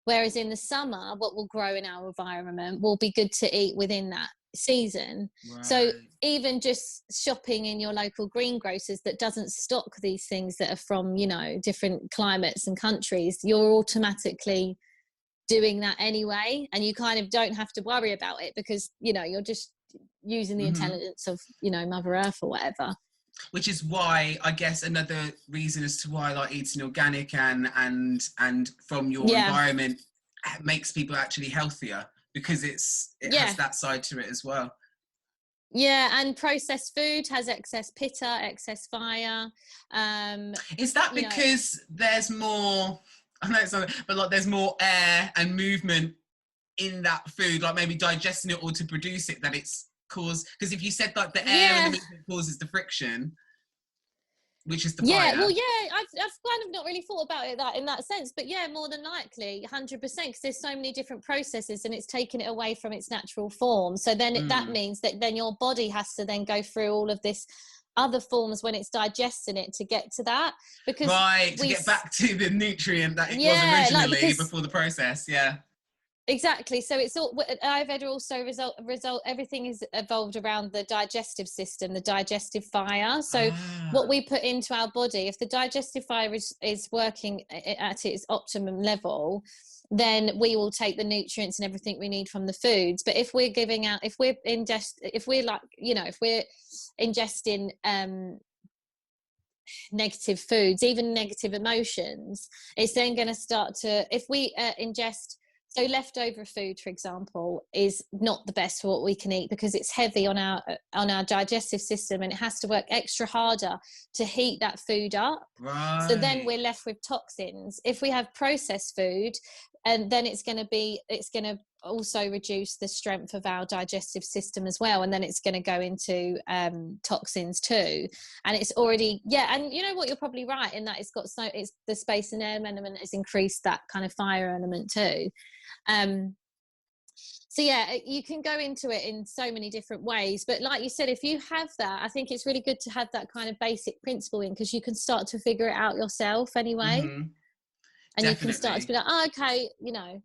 Whereas in the summer, what will grow in our environment will be good to eat within that season. So even just shopping in your local greengrocers that doesn't stock these things that are from, you know, different climates and countries, you're automatically doing that anyway, and you kind of don't have to worry about it, because, you know, you're just using the intelligence of, you know, Mother Earth or whatever. Which is why, I guess, another reason as to why I like eating organic and from your environment makes people actually healthier, because it has that side to it as well. And processed food has excess pitta, excess fire. Is that because there's more, I know it's not, but like there's more air and movement in that food, like maybe digesting it or to produce it, that it's cause, because if you said like the air and the movement causes the friction, which is the fire. I've kind of not really thought about it in that sense, but more than likely 100%, because there's so many different processes and it's taken it away from its natural form. So then that means that then your body has to then go through all of this other forms when it's digesting it to get to that, because to get back to the nutrient that it was originally, like, before the process. Exactly. So it's all Ayurveda also result everything is evolved around the digestive system, the digestive fire. So what we put into our body, if the digestive fire is working at its optimum level, then we will take the nutrients and everything we need from the foods. But if we're ingesting negative foods, even negative emotions, it's then going to start to, if we ingest, so leftover food, for example, is not the best for what we can eat because it's heavy on our digestive system, and it has to work extra harder to heat that food up. Right. So then we're left with toxins. If we have processed food, and then it's going to also reduce the strength of our digestive system as well, and then it's going to go into toxins too. And it's already, and you know what, you're probably right in that it's the space and air element has increased that kind of fire element too. So you can go into it in so many different ways, but like you said, if you have that, I think it's really good to have that kind of basic principle in, because you can start to figure it out yourself anyway. Mm-hmm. And Definitely. you can start to be like, oh, okay, you know.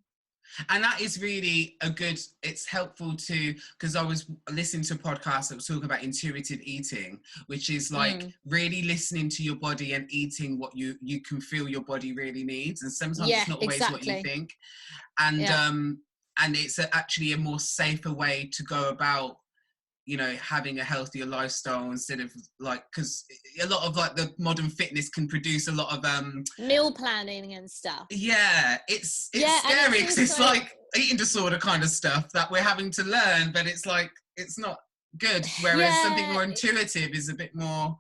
And that is really it's helpful to, because I was listening to a podcast that was talking about intuitive eating, which is like really listening to your body and eating what you can feel your body really needs. And sometimes it's not always what you think. And it's actually a more safer way to go about, you know, having a healthier lifestyle, instead of like, because a lot of like the modern fitness can produce a lot of meal planning and stuff. It's scary, because it's like eating disorder kind of stuff that we're having to learn, but it's like, it's not good. Whereas something more intuitive is a bit more.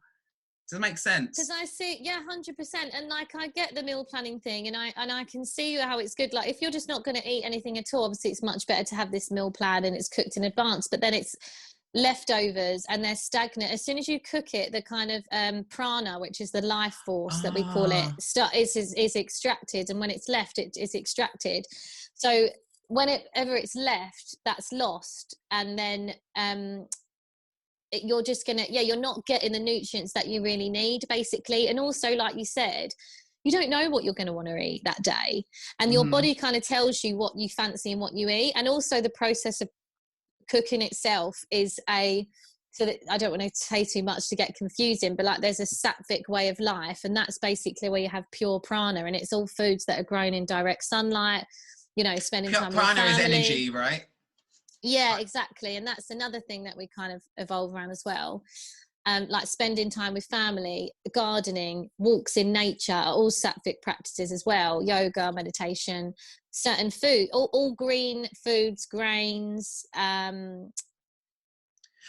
Does it make sense? Because I see, 100%. And like, I get the meal planning thing, and I can see how it's good. Like, if you're just not going to eat anything at all, obviously it's much better to have this meal plan and it's cooked in advance. But then it's leftovers and they're stagnant. As soon as you cook it, the kind of prana, which is the life force that we call it, is extracted. And when it's left, it is extracted. So whenever it's left, that's lost. And then you're just gonna you're not getting the nutrients that you really need, basically. And also, like you said, you don't know what you're going to want to eat that day, and your body kind of tells you what you fancy and what you eat. And also the process of cooking itself is so that I don't want to say too much to get confusing, but like, there's a sattvic way of life, and that's basically where you have pure prana, and it's all foods that are grown in direct sunlight, you know, spending time with family. Prana is energy, right? Yeah, exactly. And that's another thing that we kind of evolve around as well. Like spending time with family, gardening, walks in nature are all sattvic practices as well. Yoga, meditation, certain food, all green foods, grains, you know.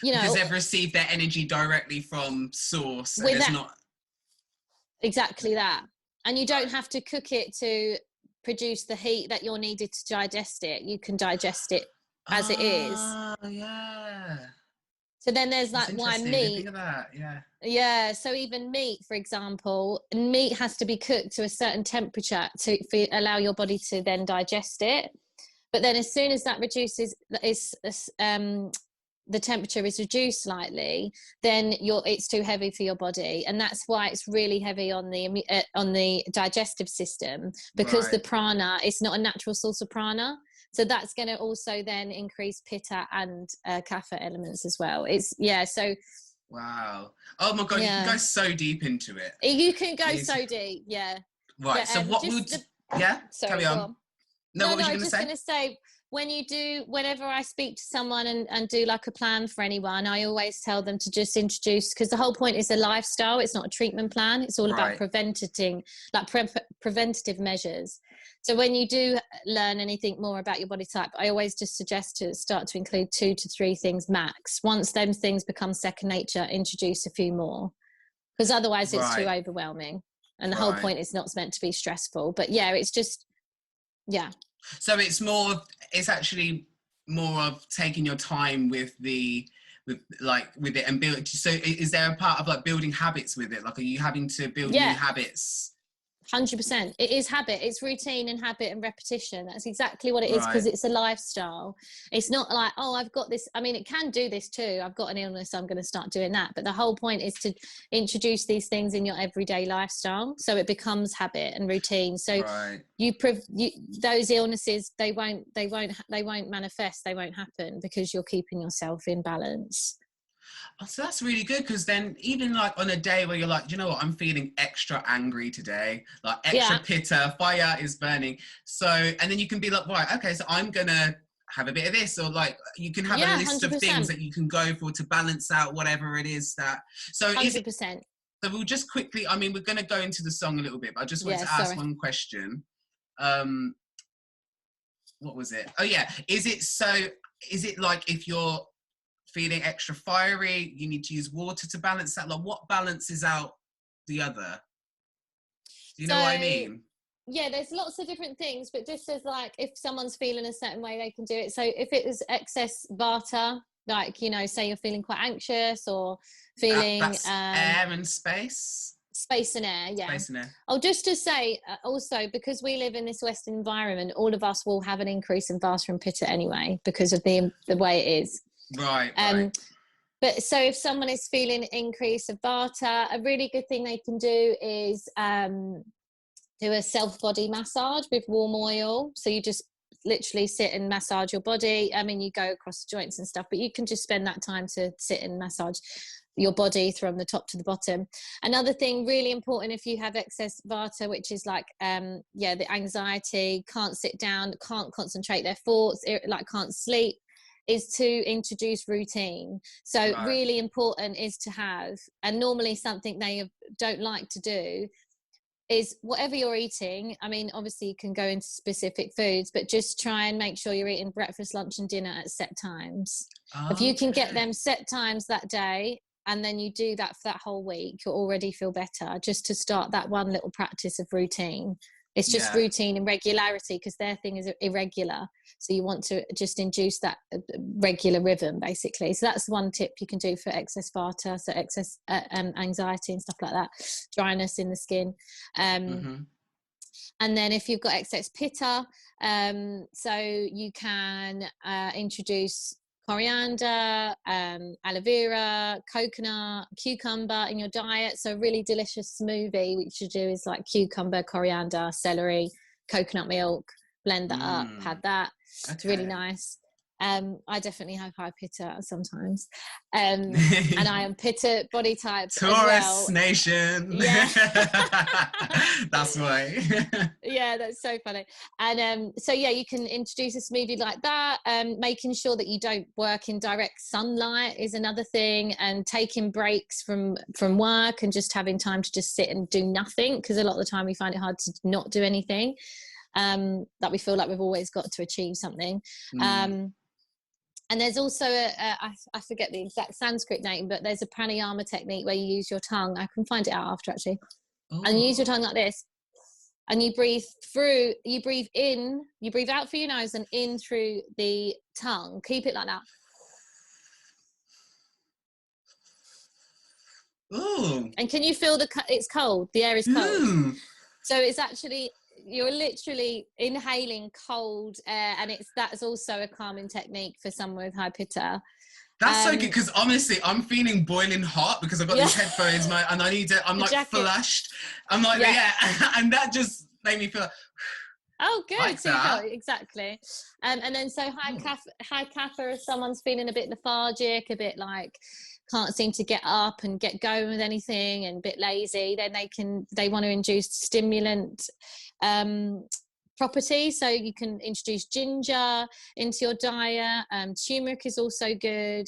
Because they've received their energy directly from source. And there's not... Exactly that. And you don't have to cook it to produce the heat that you're needed to digest it. You can digest it as it is. Yeah. So then there's like why meat. Think of that. Yeah. So even meat, for example, meat has to be cooked to a certain temperature to allow your body to then digest it. But then as soon as that reduces, the temperature is reduced slightly, then it's too heavy for your body, and that's why it's really heavy on the digestive system, because the prana is not a natural source of prana. So that's going to also then increase pitta and kapha elements as well. So wow. Oh my god, you can go so deep into it. You can go so deep, right. But, so what would carry on. No, what was you going to say? Going to say, whenever I speak to someone and do like a plan for anyone, I always tell them to just introduce, because the whole point is a lifestyle. It's not a treatment plan. It's all about preventative measures. So when you do learn anything more about your body type, I always just suggest to start to include 2 to 3 things max. Once those things become second nature, introduce a few more, because otherwise it's too overwhelming. And the whole point is not meant to be stressful. But it's just, So it's actually more of taking your time with it and build. So is there a part of like building habits with it? Like, are you having to build new habits? 100%. It is habit. It's routine and habit and repetition. That's exactly what it is, because it's a lifestyle. It's not like, oh, I've got this. I mean, it can do this too. I've got an illness, I'm going to start doing that. But the whole point is to introduce these things in your everyday lifestyle, so it becomes habit and routine. So those illnesses, they won't manifest. They won't happen, because you're keeping yourself in balance. So that's really good, because then even like on a day where you're like, do you know what, I'm feeling extra angry today, like extra pitta, fire is burning. So, and then you can be like, right, okay, so I'm gonna have a bit of this, or like you can have a list 100%. Of things that you can go for to balance out whatever it is that. So 100%. So we'll just quickly, I mean, we're going to go into the song a little bit, but I just wanted to ask one question. What was it? Oh yeah, is it like if you're feeling extra fiery, you need to use water to balance that? Like, what balances out the other? Do you know what I mean? Yeah, there's lots of different things, but just as like, if someone's feeling a certain way, they can do it. So if it was excess vata, like, you know, say you're feeling quite anxious or feeling that's air and space. Space and air, yeah. Space and air. Oh, just to say, also, because we live in this Western environment, all of us will have an increase in vata and pitta anyway, because of the way it is. Right. But so if someone is feeling an increase of vata, a really good thing they can do is do a self-body massage with warm oil. So you just literally sit and massage your body. I mean, you go across the joints and stuff, but you can just spend that time to sit and massage your body from the top to the bottom. Another thing really important, if you have excess vata, which is like the anxiety, can't sit down, can't concentrate their thoughts, like can't sleep, is to introduce routine. So really important is to have, and normally something they don't like to do, is whatever you're eating. I mean, obviously you can go into specific foods, but just try and make sure you're eating breakfast, lunch and dinner at set times. If you can get them set times that day, and then you do that for that whole week, you'll already feel better, just to start that one little practice of routine. It's just routine and regularity, because their thing is irregular. So you want to just induce that regular rhythm, basically. So that's one tip you can do for excess vata, so excess anxiety and stuff like that, dryness in the skin. And then if you've got excess pitta, so you can introduce coriander, aloe vera, coconut, cucumber in your diet. So a really delicious smoothie which you do is like cucumber, coriander, celery, coconut milk, blend that up, have that. It's really nice. I definitely have high pitta sometimes, and I am pitta body type Taurus as well. Nation. Yeah. That's why. Yeah, that's so funny. And so yeah, you can introduce a smoothie like that. Making sure that you don't work in direct sunlight is another thing, and taking breaks from work and just having time to just sit and do nothing, because a lot of the time we find it hard to not do anything, that we feel like we've always got to achieve something. And there's also I forget the exact Sanskrit name, but there's a pranayama technique where you use your tongue. I can find it out after, actually. And you use your tongue like this, and you breathe through, you breathe in, you breathe out through your nose and in through the tongue. Keep it like that. Ooh. And can you feel it's cold? The air is cold. So it's actually, you're literally inhaling cold air, and that's also a calming technique for someone with high pitta. That's so good, because honestly, I'm feeling boiling hot because I've got these headphones, and I need to, I'm like jacket. Flushed. I'm like, and that just made me feel like, oh, good. Like so exactly. And then so high kapha, if someone's feeling a bit lethargic, a bit like can't seem to get up and get going with anything, and a bit lazy, then they want to induce stimulant property. So you can introduce ginger into your diet. Turmeric is also good.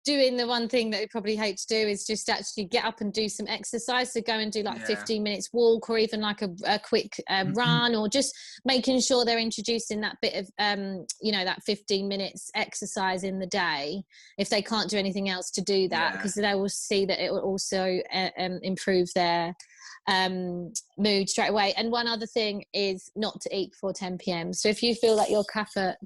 Doing the one thing that you probably hate to do is just actually get up and do some exercise. So go and do like 15 minutes walk, or even like a quick run, or just making sure they're introducing that bit of, that 15 minutes exercise in the day, if they can't do anything else, to do that, because they will see that it will also improve their mood straight away. And one other thing is not to eat before 10 p.m. So if you feel like you're 10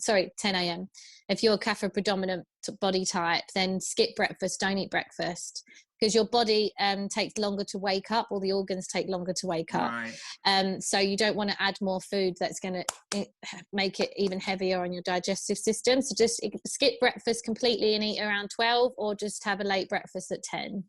a.m. If you're kapha predominant body type, then skip breakfast, don't eat breakfast. because your body takes longer to wake up, or the organs take longer to wake up. Right. So you don't want to add more food that's going to make it even heavier on your digestive system. So just skip breakfast completely and eat around 12, or just have a late breakfast at 10.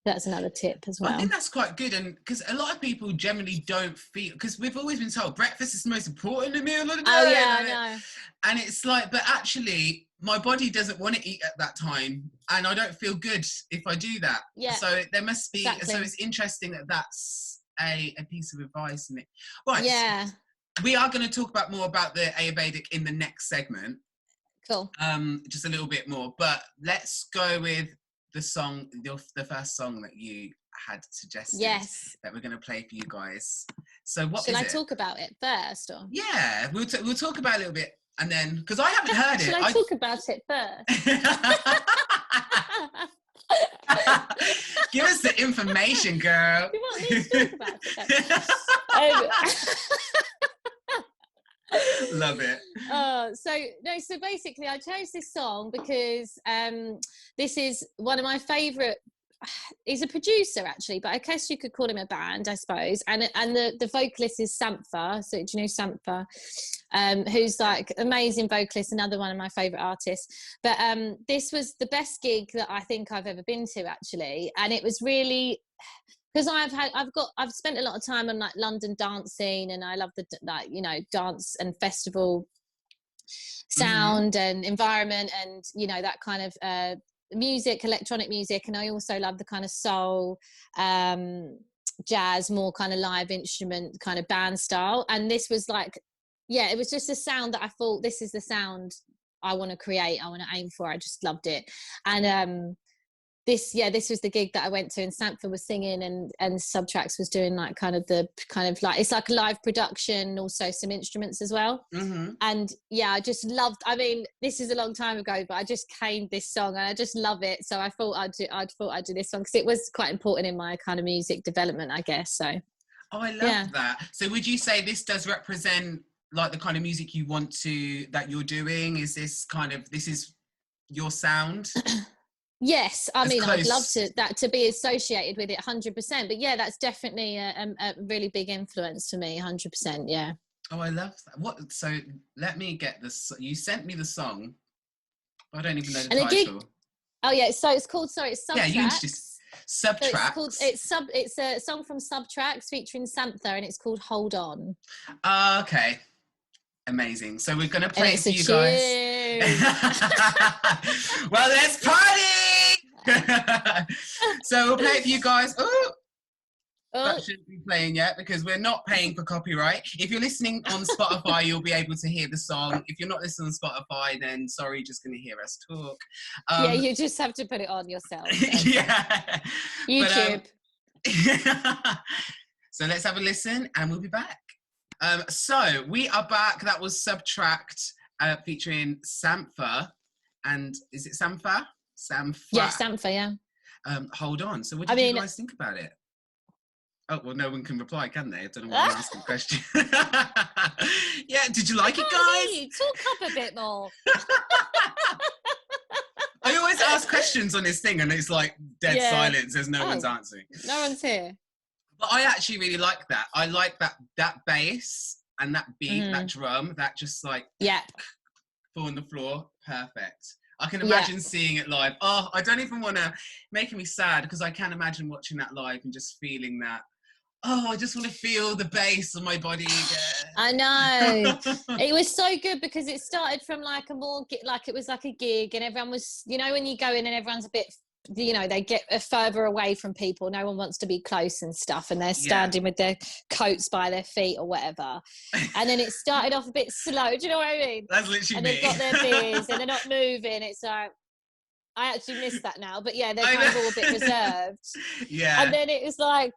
That's another tip as well. I think that's quite good, and because a lot of people generally don't feel, because we've always been told breakfast is the most important meal of the day. Oh yeah, I know. And it's like, but actually my body doesn't want to eat at that time, and I don't feel good if I do that. Yeah. So there must be, exactly. So it's interesting that that's a piece of advice, isn't it? Right. Yeah. We are going to talk about more about the Ayurvedic in the next segment. Cool. Just a little bit more, but let's go with the song, the first song that you had suggested. Yes. That we're going to play for you guys. So what Should is I it? talk about it first? Or? Yeah, we'll talk about it a little bit, and then, because I haven't heard it. Should I talk about it first? Give us the information, girl. You want me to talk about it? Love it. So basically I chose this song because this is one of my favorite. He's a producer actually, but I guess you could call him a band, I suppose, and the vocalist is Sampha. So do you know Sampha? Who's like amazing vocalist, another one of my favorite artists. But this was the best gig that I think I've ever been to actually, and it was really, because I've spent a lot of time on like London dance scene, and I love the dance and festival sound and environment, and that kind of music, electronic music, and I also love the kind of soul, jazz, more kind of live instrument kind of band style. And this was like, it was just a sound that I thought, this is the sound I want to create, I want to aim for. I just loved it. And this was the gig that I went to, and Sampha was singing, and Subtracks was doing like it's like a live production, also some instruments as well. And I just loved, I mean, this is a long time ago, but I just caned this song and I just love it. So I thought I'd do this one because it was quite important in my kind of music development, I guess. So I love that. So would you say this does represent like the kind of music you want that you're doing? Is this is your sound? Yes, I mean, I'd love that to be associated with it 100%. But that's definitely a really big influence for me, 100%. Yeah. Oh, I love that. So let me get this. You sent me the song. I don't even know the title. So it's called. Sorry, it's Subtracks. Yeah, you introduced Subtracks. So it's a song from Subtracks featuring Sampha, and it's called Hold On. Okay. Amazing. So we're gonna play it for you guys. Well, let's party! So we'll play it for you guys. That shouldn't be playing yet because we're not paying for copyright. If you're listening on Spotify, you'll be able to hear the song. If you're not listening on Spotify, then sorry, you're just going to hear us talk. You just have to put it on yourself. Yeah. YouTube. So let's have a listen and we'll be back. So we are back. That was Subtract featuring Sampha. And is it Sampha? Sampha. Yeah, Sampha, yeah. Hold On. So what did you guys think about it? Oh, well, no one can reply, can they? I don't know why I'm asking a question. Yeah, did you like it, guys? Talk up a bit more. I always ask questions on this thing and it's like dead silence. There's no one's answering. No one's here. But I actually really like that. I like that bass and that beat, that drum, that just like fall on the floor. Perfect. I can imagine seeing it live. Oh, I don't even want to, making me sad because I can't imagine watching that live and just feeling that. Oh, I just want to feel the bass on my body again. I know. It was so good because it started from like it was like a gig and everyone was, when you go in and everyone's a bit, they get further away from people. No one wants to be close and stuff. And they're standing with their coats by their feet or whatever. And then it started off a bit slow. Do you know what I mean? That's literally and me. they've got their beers and they're not moving. It's like, I actually missed that now. But yeah, they're kind of all a bit reserved. Yeah. And then it was like,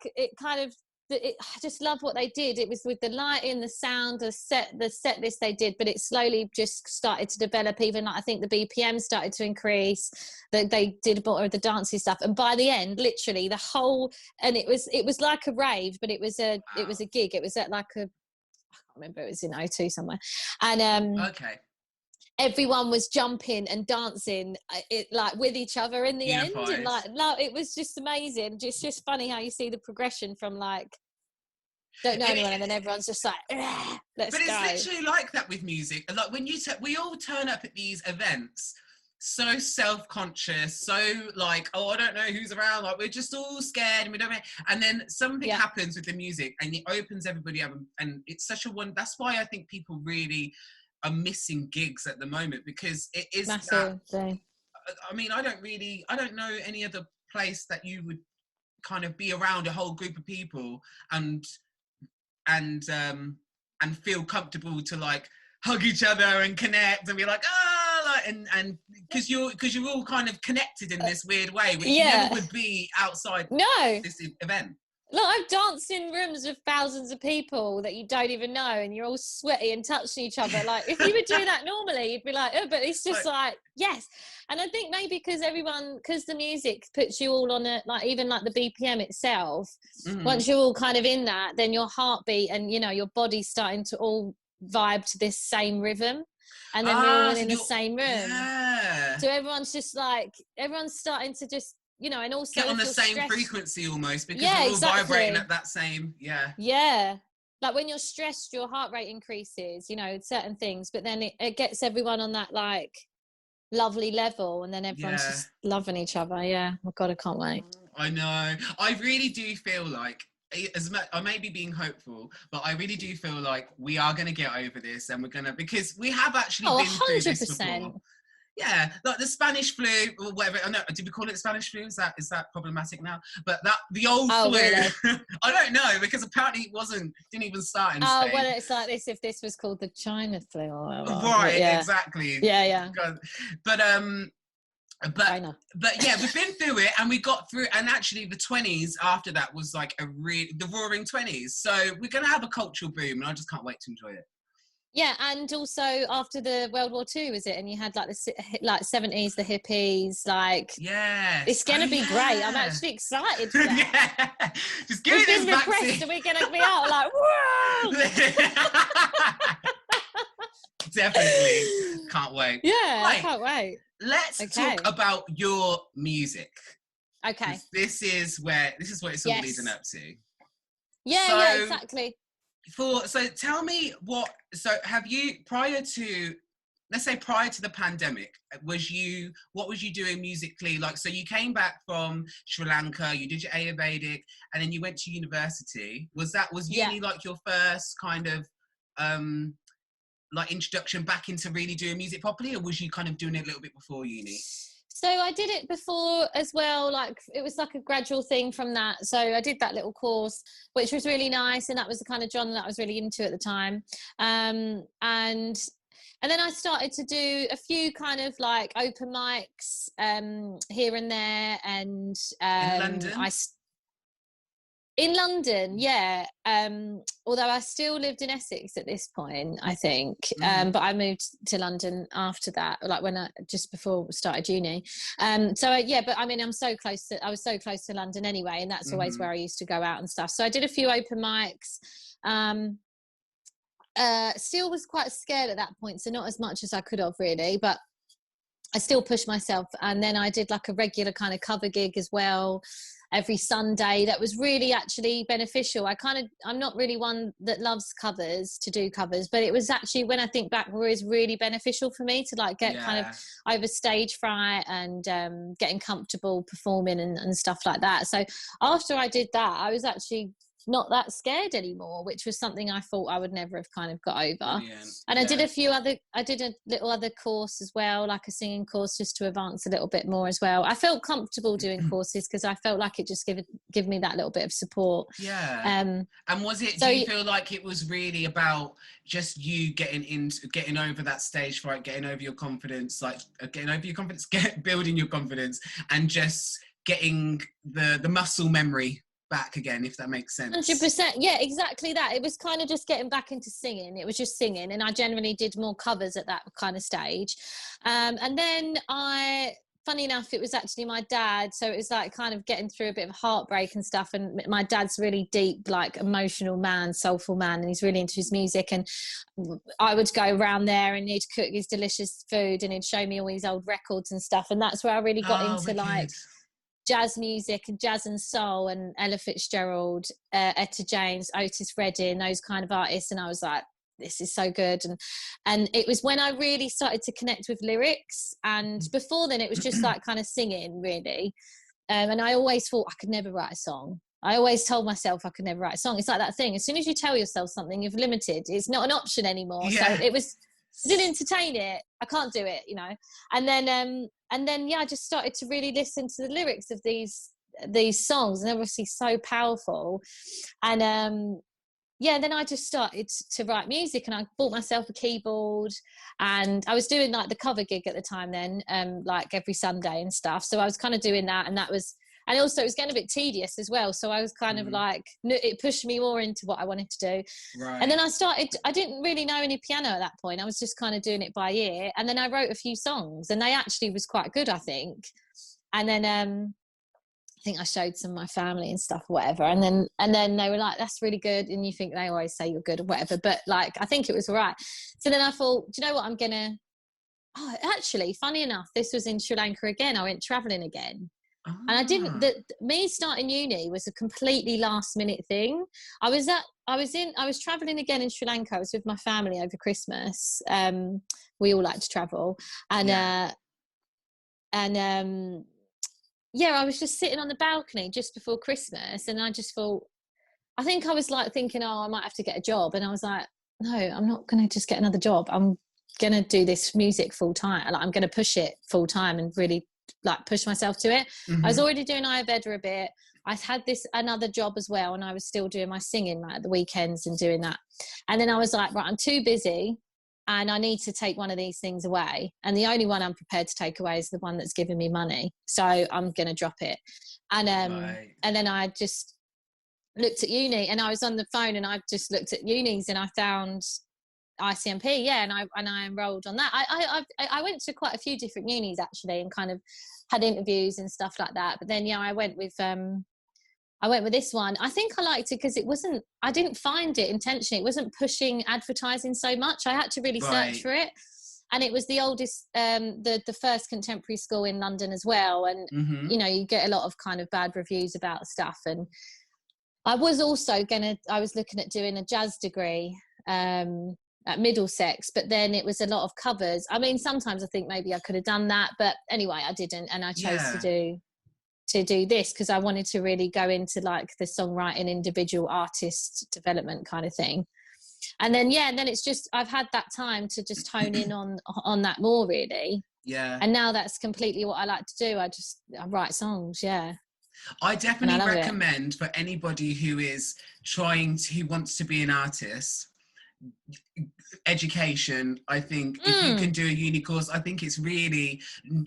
I just love what they did. It was with the lighting, the sound, the set list they did, but it slowly just started to develop. Even like I think the BPM started to increase. They did more of the dancey stuff, and by the end, literally the whole, and it was like a rave, but it was a gig. It was at like I can't remember. It was in O2 somewhere, and everyone was jumping and dancing like with each other in the Unified. end, and like, no, it was just amazing. It's just funny how you see the progression from like don't know anyone, and then everyone's just like, let's go. But it's literally like that with music. Like when we all turn up at these events so self-conscious, so like, oh, I don't know who's around, like we're just all scared and we don't know. And then something happens with the music and it opens everybody up, and it's such a one. That's why I think people really are missing gigs at the moment, because it is massive thing. I mean, I don't know any other place that you would kind of be around a whole group of people and feel comfortable to like hug each other and connect and be like, and because you're all kind of connected in this weird way, which you never would be outside this event. Look, I've danced in rooms with thousands of people that you don't even know, and you're all sweaty and touching each other. Like, if you would do that normally, you'd be like, oh, but it's just like, yes. And I think maybe because the music puts you all on a, like, even like the BPM itself, once you're all kind of in that, then your heartbeat and, you know, your body's starting to all vibe to this same rhythm. And then you're all in the same room. Yeah. So everyone's just like, everyone's starting to just, you know, and also get on the same frequency almost, because we're all vibrating at that same, like when you're stressed, your heart rate increases, you know, certain things, but then it gets everyone on that like lovely level, and then everyone's just loving each other. Oh God, I can't wait. I know, I really do feel like, as much, I may be being hopeful, but I really do feel like we are going to get over this, and we're going to, because we have actually been 100%. Through this before. Yeah, like the Spanish flu or whatever. I know. Did we call it Spanish flu? Is that problematic now? But the old flu. Really? I don't know, because apparently it didn't even start in Spain. Well, it's like this if this was called the China flu or whatever. Right, exactly. Yeah. But yeah, we've been through it and we got through. And actually, the 20s after that was like the Roaring 20s. So we're gonna have a cultural boom, and I just can't wait to enjoy it. Yeah, and also after the World War II, is it? And you had like the 70s, the hippies, like it's gonna be great. I'm actually excited for that. Just give me this vaccine. And we're gonna be out like, whoa! Definitely, can't wait. Yeah, I can't wait. Let's talk about your music. Okay. This is what it's all leading up to. Yeah, exactly. So tell me have you, prior to the pandemic, what was you doing musically? Like, so you came back from Sri Lanka, you did your Ayurvedic, and then you went to university. Was uni like your first kind of like introduction back into really doing music properly, or was you kind of doing it a little bit before uni? So I did it before as well, like it was like a gradual thing from that. So I did that little course, which was really nice, and that was the kind of genre that I was really into at the time. And then I started to do a few kind of like open mics here and there, and in London? In London, yeah. Although I still lived in Essex at this point, I think. But I moved to London after that, like just before I started uni. But I mean, I was so close to London anyway, and that's always where I used to go out and stuff. So I did a few open mics. Still was quite scared at that point, so not as much as I could have really, but I still pushed myself. And then I did like a regular kind of cover gig as well every Sunday. That was really actually beneficial. I'm not really one that loves to do covers, but it was actually, when I think back, was really beneficial for me to like get kind of over stage fright and getting comfortable performing and stuff like that. So after I did that, I was actually not that scared anymore, which was something I thought I would never have kind of got over. And I did I did a little other course as well, like a singing course, just to advance a little bit more as well. I felt comfortable doing courses because I felt like it just give me that little bit of support. And was it, do you feel like it was really about just you getting over that stage fright, getting over your confidence, building your confidence, and just getting the muscle memory back again, if that makes sense? 100%. Yeah, exactly that. It was kind of just getting back into singing. It was just singing, and I generally did more covers at that kind of stage. And then I funny enough, it was actually my dad. So it was like kind of getting through a bit of heartbreak and stuff. And my dad's really deep, like emotional man, soulful man, and he's really into his music. And I would go around there and he'd cook his delicious food and he'd show me all his old records and stuff. And that's where I really got into like jazz music and jazz and soul and Ella Fitzgerald, Etta James, Otis Redding, those kind of artists. And I was like, this is so good. And it was when I really started to connect with lyrics, and before then it was just like kind of singing really, and I always thought I could never write a song. I always told myself I could never write a song. It's like that thing, as soon as you tell yourself something, you've limited, it's not an option anymore. So it was, I didn't entertain it, I can't do it, you know. And then yeah, I just started to really listen to the lyrics of these songs, and they're obviously so powerful. And yeah, then I just started to write music, and I bought myself a keyboard, and I was doing like the cover gig at the time then, like every Sunday and stuff. So I was kind of doing that, and also it was getting a bit tedious as well. So I was kind of like, it pushed me more into what I wanted to do. Right. And then I didn't really know any piano at that point. I was just kind of doing it by ear. And then I wrote a few songs, and they actually was quite good, I think. And then, I think I showed some of my family and stuff or whatever, and then they were like, that's really good. And you think they always say you're good or whatever, but like I think it was all right. So then I thought, do you know what, actually funny enough, this was in Sri Lanka again. I went traveling again. And I didn't, me starting uni was a completely last minute thing. I was traveling again in Sri Lanka. I was with my family over Christmas. We all like to travel, and yeah, I was just sitting on the balcony just before Christmas, and I just thought, I think I was like thinking, oh, I might have to get a job. And I was like, no, I'm not going to just get another job. I'm going to do this music full time. Like, I'm going to push it full time and really like push myself to it. I was already doing Ayurveda a bit. I had another job as well, and I was still doing my singing like at the weekends and doing that. And then I was like, right, I'm too busy, and I need to take one of these things away. And the only one I'm prepared to take away is the one that's giving me money. So I'm going to drop it. And then I just looked at uni, and I was on the phone, and I just looked at unis, and I found ICMP. Yeah. And I enrolled on that. I went to quite a few different unis actually, and kind of had interviews and stuff like that. But then, yeah, I went with this one. I think I liked it because I didn't find it intentionally. It wasn't pushing advertising so much. I had to really search for it. And it was the oldest, the first contemporary school in London as well. And, you know, you get a lot of kind of bad reviews about stuff. And I was also I was looking at doing a jazz degree at Middlesex, but then it was a lot of covers. I mean, sometimes I think maybe I could have done that, but anyway, I didn't. And I chose to do this because I wanted to really go into like the songwriting, individual artist development kind of thing. And then it's just, I've had that time to just hone in on that more really. Yeah. And now that's completely what I like to do. I write songs. Yeah. I definitely recommend for anybody who wants to be an artist, education. I think if you can do a uni course, I think it's really,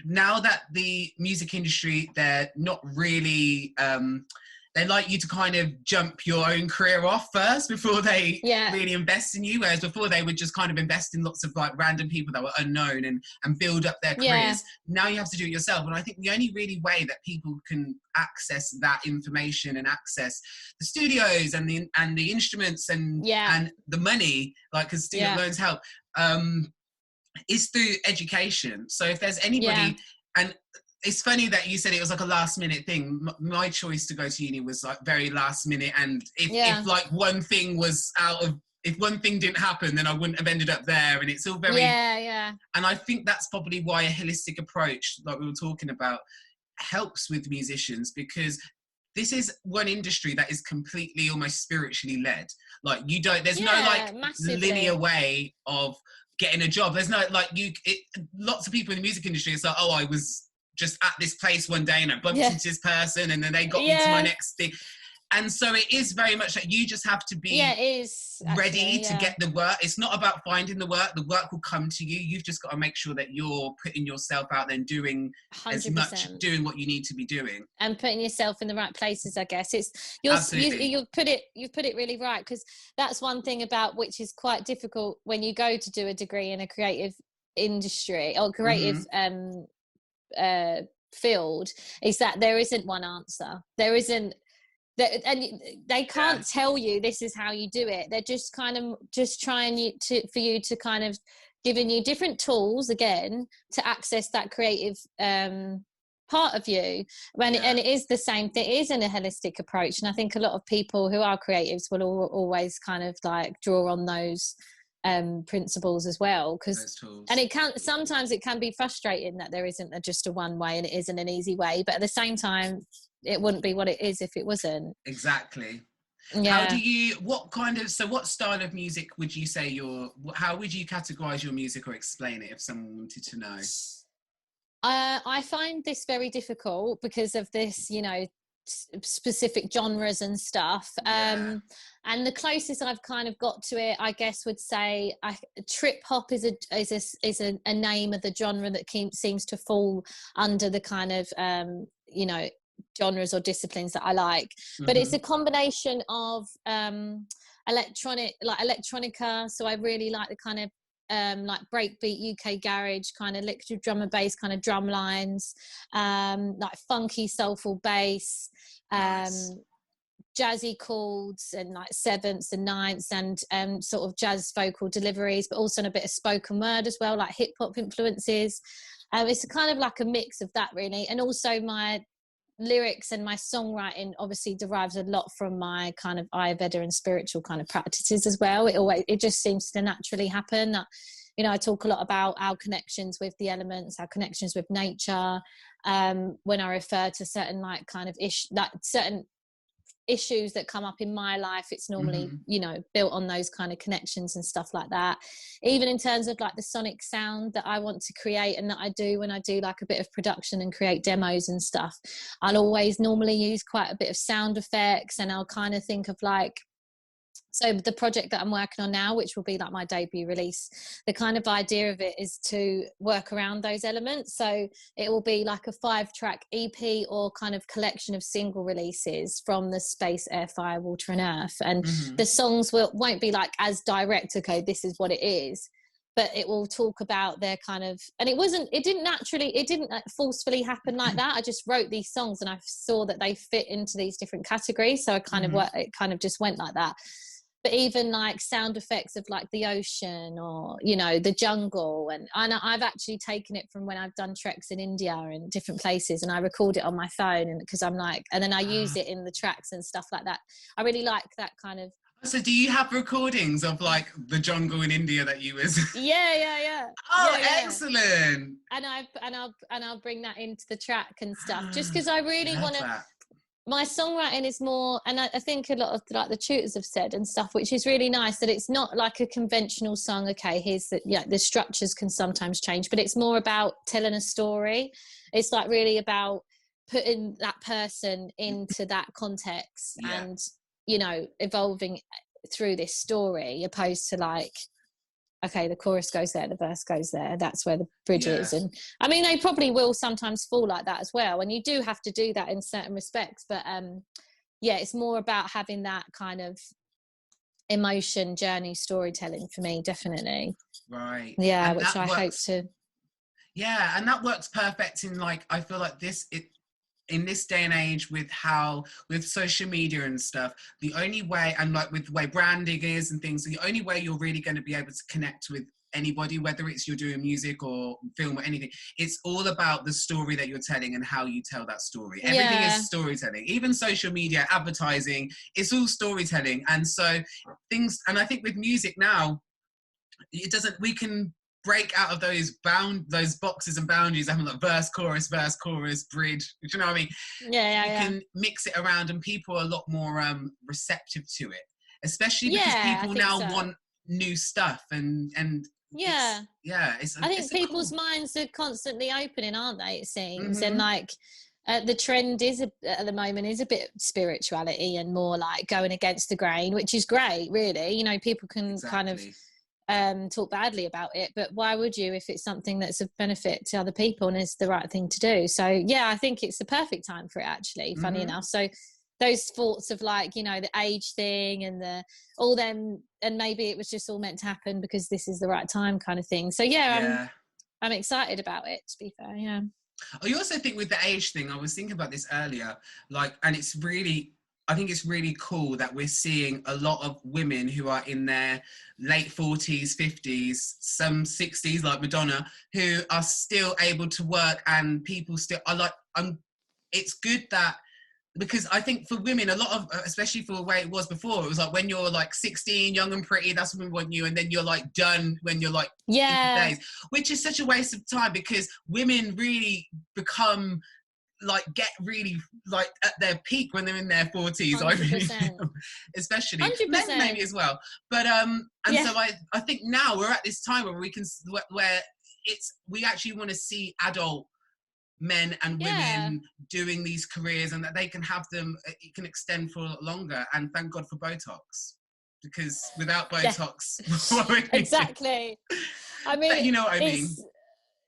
now that the music industry, they're not really they like you to kind of jump your own career off first before they really invest in you, whereas before they would just kind of invest in lots of like random people that were unknown and build up their careers. Now you have to do it yourself, and I think the only really way that people can access that information and access the studios and the instruments and the money, like because student loans help, is through education. So if there's anybody, and it's funny that you said it was like a last minute thing. My choice to go to uni was like very last minute, and if like one thing didn't happen, then I wouldn't have ended up there. And it's all very and I think that's probably why a holistic approach, like we were talking about, helps with musicians, because this is one industry that is completely almost spiritually led. Like there's no like linear way of getting a job. There's no like lots of people in the music industry, it's like, oh, I was just at this place one day and I bumped into this person and then they got me to my next thing. And so it is very much that you just have to be ready to get the work. It's not about finding the work will come to you. You've just got to make sure that you're putting yourself out there and doing 100%. Doing what you need to be doing. And putting yourself in the right places, I guess. You've put it really right, because that's one thing about which is quite difficult when you go to do a degree in a creative industry or creative field, is that there isn't one answer. There isn't that, and they can't tell you this is how you do it. They're just kind of just trying for you to kind of giving you different tools again to access that creative part of you. And it is the same thing. It is in a holistic approach, and I think a lot of people who are creatives will always kind of like draw on those principles as well, because sometimes it can be frustrating that there isn't just a one way and it isn't an easy way, but at the same time it wouldn't be what it is if it wasn't. Exactly. Yeah. What style of music would you say how would you categorize your music or explain it if someone wanted to know? I find this very difficult because of this, specific genres and stuff. And the closest I've kind of got to it, I guess, would say trip hop is a name of the genre that seems to fall under the kind of genres or disciplines that I like. But it's a combination of electronica. So I really like the kind of like breakbeat UK garage kind of electric drum and bass kind of drum lines, like funky soulful bass, jazzy chords and like sevenths and ninths, and sort of jazz vocal deliveries, but also a bit of spoken word as well, like hip hop influences. It's kind of like a mix of that really, and also my lyrics and my songwriting obviously derives a lot from my kind of Ayurveda and spiritual kind of practices as well. It just seems to naturally happen that, I talk a lot about our connections with the elements, our connections with nature, when I refer to certain like kind of certain issues that come up in my life. It's normally built on those kind of connections and stuff like that. Even in terms of like the sonic sound that I want to create and that I do when I do like a bit of production and create demos and stuff, I'll always normally use quite a bit of sound effects, and I'll kind of think of like, so the project that I'm working on now, which will be like my debut release, the kind of idea of it is to work around those elements. So it will be like a 5-track EP or kind of collection of single releases from the space, air, fire, water and earth. And the songs won't be like as direct, okay, this is what it is, but it will talk about their kind of, and it didn't like forcefully happen like that. I just wrote these songs and I saw that they fit into these different categories. So I kind of it kind of just went like that. But even like sound effects of like the ocean or, the jungle. And I've actually taken it from when I've done treks in India and different places, and I record it on my phone, and because I'm like, and then I use it in the tracks and stuff like that. I really like that kind of. So do you have recordings of like the jungle in India that you was? Yeah. Oh, yeah. Excellent. And I'll bring that into the track and stuff, just because I really want to. My songwriting is more, and I think a lot of like the tutors have said and stuff, which is really nice, that it's not like a conventional song. Okay, here's the structures can sometimes change, but it's more about telling a story. It's like really about putting that person into that context and, evolving through this story, opposed to like, okay, the chorus goes there, the verse goes there, that's where the bridge is. And I mean, they probably will sometimes fall like that as well, and you do have to do that in certain respects, but it's more about having that kind of emotion journey storytelling for me, definitely. Right. Yeah, and which I hope to. Yeah, and that works perfect in like, I feel like in this day and age with social media and stuff, the only way, and like with the way branding is and things, the only way you're really going to be able to connect with anybody, whether it's you're doing music or film or anything, it's all about the story that you're telling and how you tell that story. Everything is storytelling. Even social media, advertising, it's all storytelling. And so I think with music now, we can break out of those boxes and boundaries, having like verse, chorus, bridge. Do you know what I mean? Yeah. You can mix it around, and people are a lot more receptive to it, especially because people now want new stuff and I think people's minds are constantly opening, aren't they? It seems, and like. The trend at the moment is a bit spirituality and more like going against the grain, which is great, really. People can kind of talk badly about it, but why would you if it's something that's of benefit to other people and is the right thing to do? So I think it's the perfect time for it, actually, funny enough. So those thoughts of like, the age thing and all them, and maybe it was just all meant to happen because this is the right time kind of thing. So I'm excited about it, to be fair. I also think with the age thing, I was thinking about this earlier, like, and it's really, I think it's really cool that we're seeing a lot of women who are in their late 40s, 50s, some 60s, like Madonna, who are still able to work, and people still are like, it's good that, because I think for women, a lot of, especially for the way it was before, it was like when you're like 16, young and pretty, that's when we want you, and then you're like done when you're like days, which is such a waste of time, because women really become like, get really like at their peak when they're in their 40s. 100%. I really do, especially 100%. men maybe as well. But and so I think now we're at this time where we can, where we actually want to see adult men and women doing these careers, and that they can have them, it can extend for a lot longer. And thank God for Botox, because without Botox, exactly. I mean, but you know what I mean.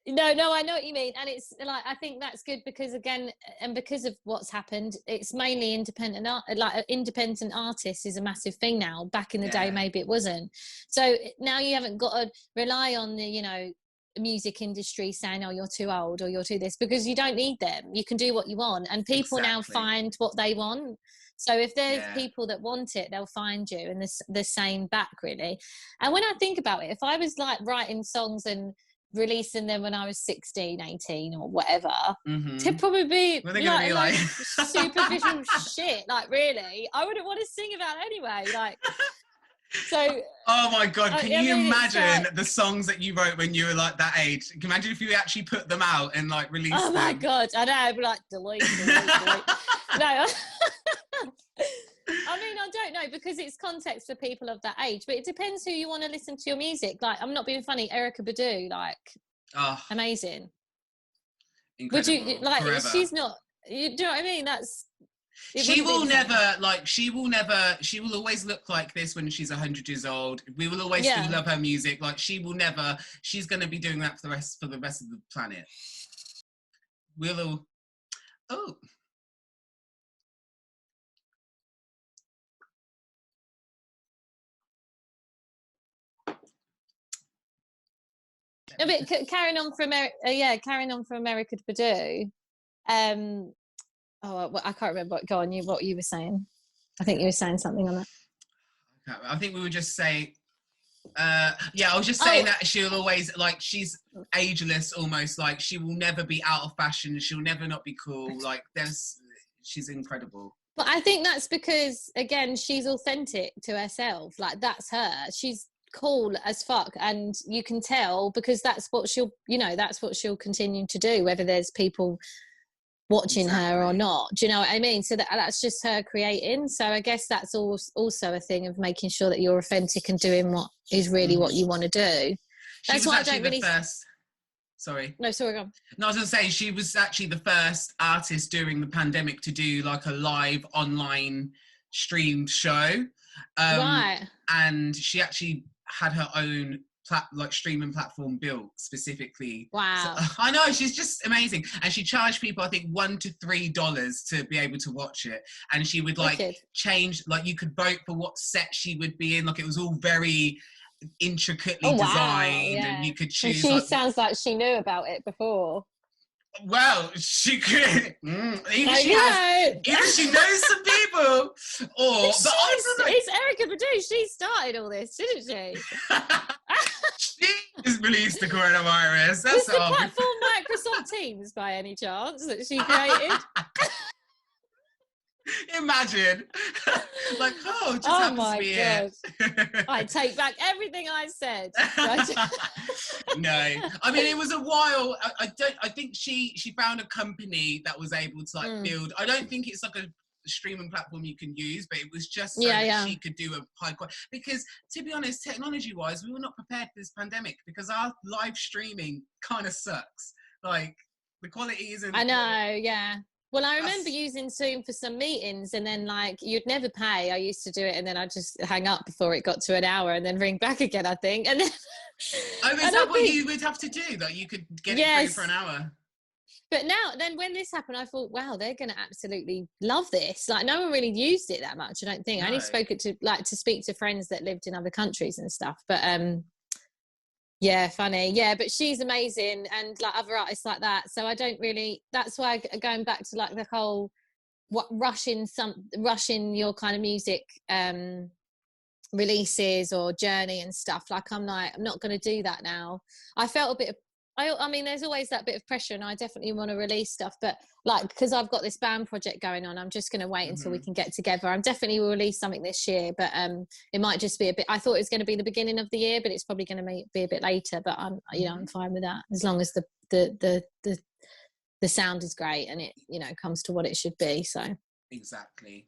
No, I know what you mean. And it's like, I think that's good, because again, and because of what's happened, it's mainly independent art, like independent artists is a massive thing now. Back in the day, maybe it wasn't. So now you haven't got to rely on the, you know, music industry saying, oh, you're too old or you're too this, because you don't need them. You can do what you want, and people now find what they want. So if there's people that want it, they'll find you, and the same back, really. And when I think about it, if I was like writing songs and releasing them when I was 16, 18 or whatever, to probably be like superficial shit, like, really, I wouldn't want to sing about it anyway, like. So oh my God, can you imagine the songs that you wrote when you were like that age? Can you imagine if you actually put them out and like released them? Oh my God, I know, I'd be like, delete. No. I mean, I don't know, because it's context for people of that age, but it depends who you want to listen to your music. Like, I'm not being funny, Erykah Badu, like, amazing. Incredible. Would you, like, forever. she's not, do you know what I mean? She will never, like, she will always look like this when she's 100 years old. We will always still love her music. Like, she's going to be doing that for the rest of the planet. No, but carrying on from Erykah Badu. I can't remember. Go on, what you were saying. I think you were saying something on that. I think we would just say, I was just saying that she'll always, like, she's ageless almost. Like, she will never be out of fashion. She'll never not be cool. Like, she's incredible. But I think that's because, again, she's authentic to herself. Like, that's her. She's cool as fuck, and you can tell, because that's what she'll continue to do, whether there's people watching her or not. Do you know what I mean? So that's just her creating. So I guess that's also a thing of making sure that you're authentic and doing what is really what you want to do. That's why I don't really. Sorry. No, sorry, go on. No, I was going to say, she was actually the first artist during the pandemic to do like a live online streamed show. Right. And she actually had her own streaming platform built specifically. Wow. So, I know, she's just amazing. And she charged people, I think, $1 to $3 to be able to watch it. And she would change, like, you could vote for what set she would be in. Like, it was all very intricately designed, and you could choose. And she sounds like she knew about it before. Well, she could. Either she knows some people, or it's Erykah Badu. She started all this, didn't she? She has released the coronavirus. That's was the platform Microsoft Teams by any chance that she created? Imagine. Like, just happens to be it. I take back everything I said. No, I mean, it was a while. I think she found a company that was able to build. I don't think it's like a streaming platform you can use, but it was just so that she could do a high quality. Because to be honest, technology wise, we were not prepared for this pandemic, because our live streaming kind of sucks. Like, the quality isn't. I know, yeah. Well, I remember using Zoom for some meetings, and then, like, you'd never pay. I used to do it, and then I'd just hang up before it got to an hour, and then ring back again, I think. And then, is that what you would have to do? That you could get it free for an hour? But then when this happened, I thought, wow, they're going to absolutely love this. Like, no one really used it that much, I don't think. No. I only spoke it to speak to friends that lived in other countries and stuff. But Yeah, funny. Yeah, but she's amazing, and like other artists like that. So I don't really. That's why going back to like the whole rushing your kind of music releases or journey and stuff. Like I'm not going to do that now. I felt a bit of. I mean, there's always that bit of pressure, and I definitely want to release stuff. But like, because I've got this band project going on, I'm just going to wait until we can get together. I'm definitely will release something this year, but it might just be a bit. I thought it was going to be the beginning of the year, but it's probably going to be a bit later. But I'm fine with that as long as the sound is great and it comes to what it should be. So exactly.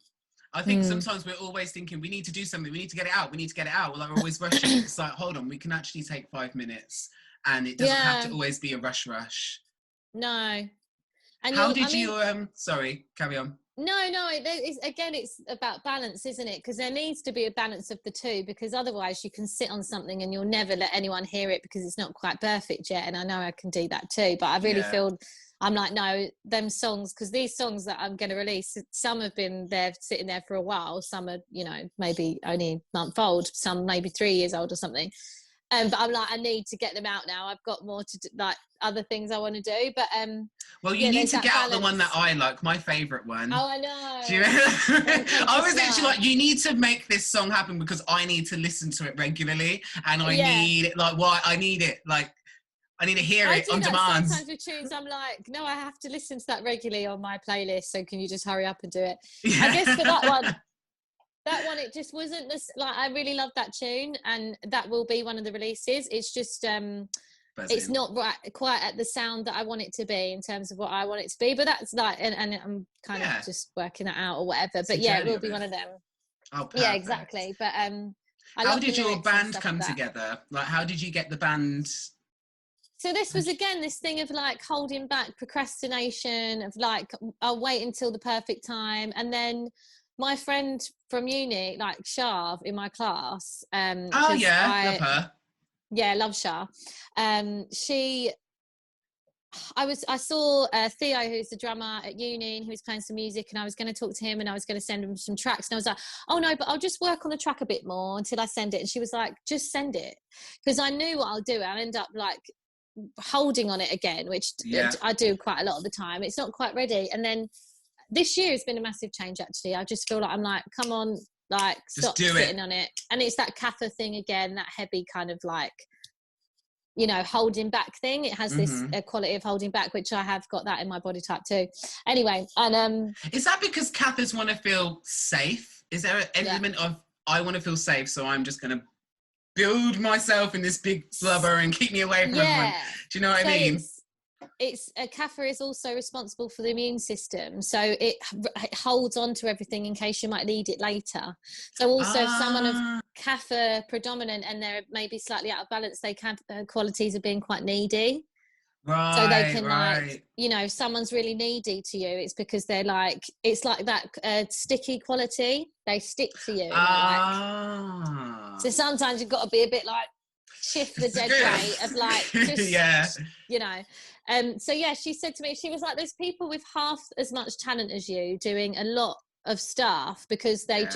I think sometimes we're always thinking we need to do something, we need to get it out, we're always rushing. It's like, hold on, we can actually take 5 minutes, and it doesn't have to always be a rush. No. And how did you sorry, carry on. No, it's about balance, isn't it? Because there needs to be a balance of the two, because otherwise you can sit on something and you'll never let anyone hear it because it's not quite perfect yet. And I know I can do that too, but I really feel I'm like, no, them songs, because these songs that I'm going to release, some have been there sitting there for a while, some are maybe only a month old, some maybe 3 years old or something. But I'm like, I need to get them out now. I've got more to do, like other things I want to do. But well, you need to get out the one that I like, my favourite one. Oh, I know. Do you know? I was actually like, you need to make this song happen because I need to listen to it regularly, and I need it. Like, why? I need it. Like, I need to hear it on demand. Sometimes with tunes, I'm like, no, I have to listen to that regularly on my playlist. So can you just hurry up and do it? Yeah. I guess for that one, it just wasn't this. Like, I really love that tune, and that will be one of the releases. It's just, it's not quite at the sound that I want it to be in terms of what I want it to be. But that's like, and I'm kind of just working that out or whatever. But yeah, it will be one of them. Oh, perfect. Yeah, exactly. But how did your band come together? Like, how did you get the band? So this was, again, this thing of like holding back, procrastination, of like, I'll wait until the perfect time. And then my friend from uni, like Shav in my class. Love her. Yeah, love Shah. I saw Theo, who's the drummer at uni, and he was playing some music, and I was going to talk to him and I was going to send him some tracks, and I was like, oh no, but I'll just work on the track a bit more until I send it. And she was like, just send it, because I knew what I'll do. I'll end up like holding on it again, which I do quite a lot of the time. It's not quite ready. And then this year has been a massive change, actually. I just feel like I'm like, come on, like stop sitting on it. And it's that Kapha thing again, that heavy kind of like, holding back thing. It has this quality of holding back, which I have got that in my body type too. Anyway, and is that because Kathas want to feel safe? Is there an element of, I want to feel safe, so I'm just going to build myself in this big blubber and keep me away from everyone? Do you know what I mean? It's Kapha is also responsible for the immune system, so it holds on to everything in case you might need it later. So also if someone of Kapha predominant and they're maybe slightly out of balance, they can qualities of being quite needy. Right, so they can like, if someone's really needy to you, it's because they're like, it's like that sticky quality. They stick to you. So sometimes you've got to be a bit like, shift the dead weight of like, just, so yeah, she said to me, she was like, there's people with half as much talent as you doing a lot of stuff because they're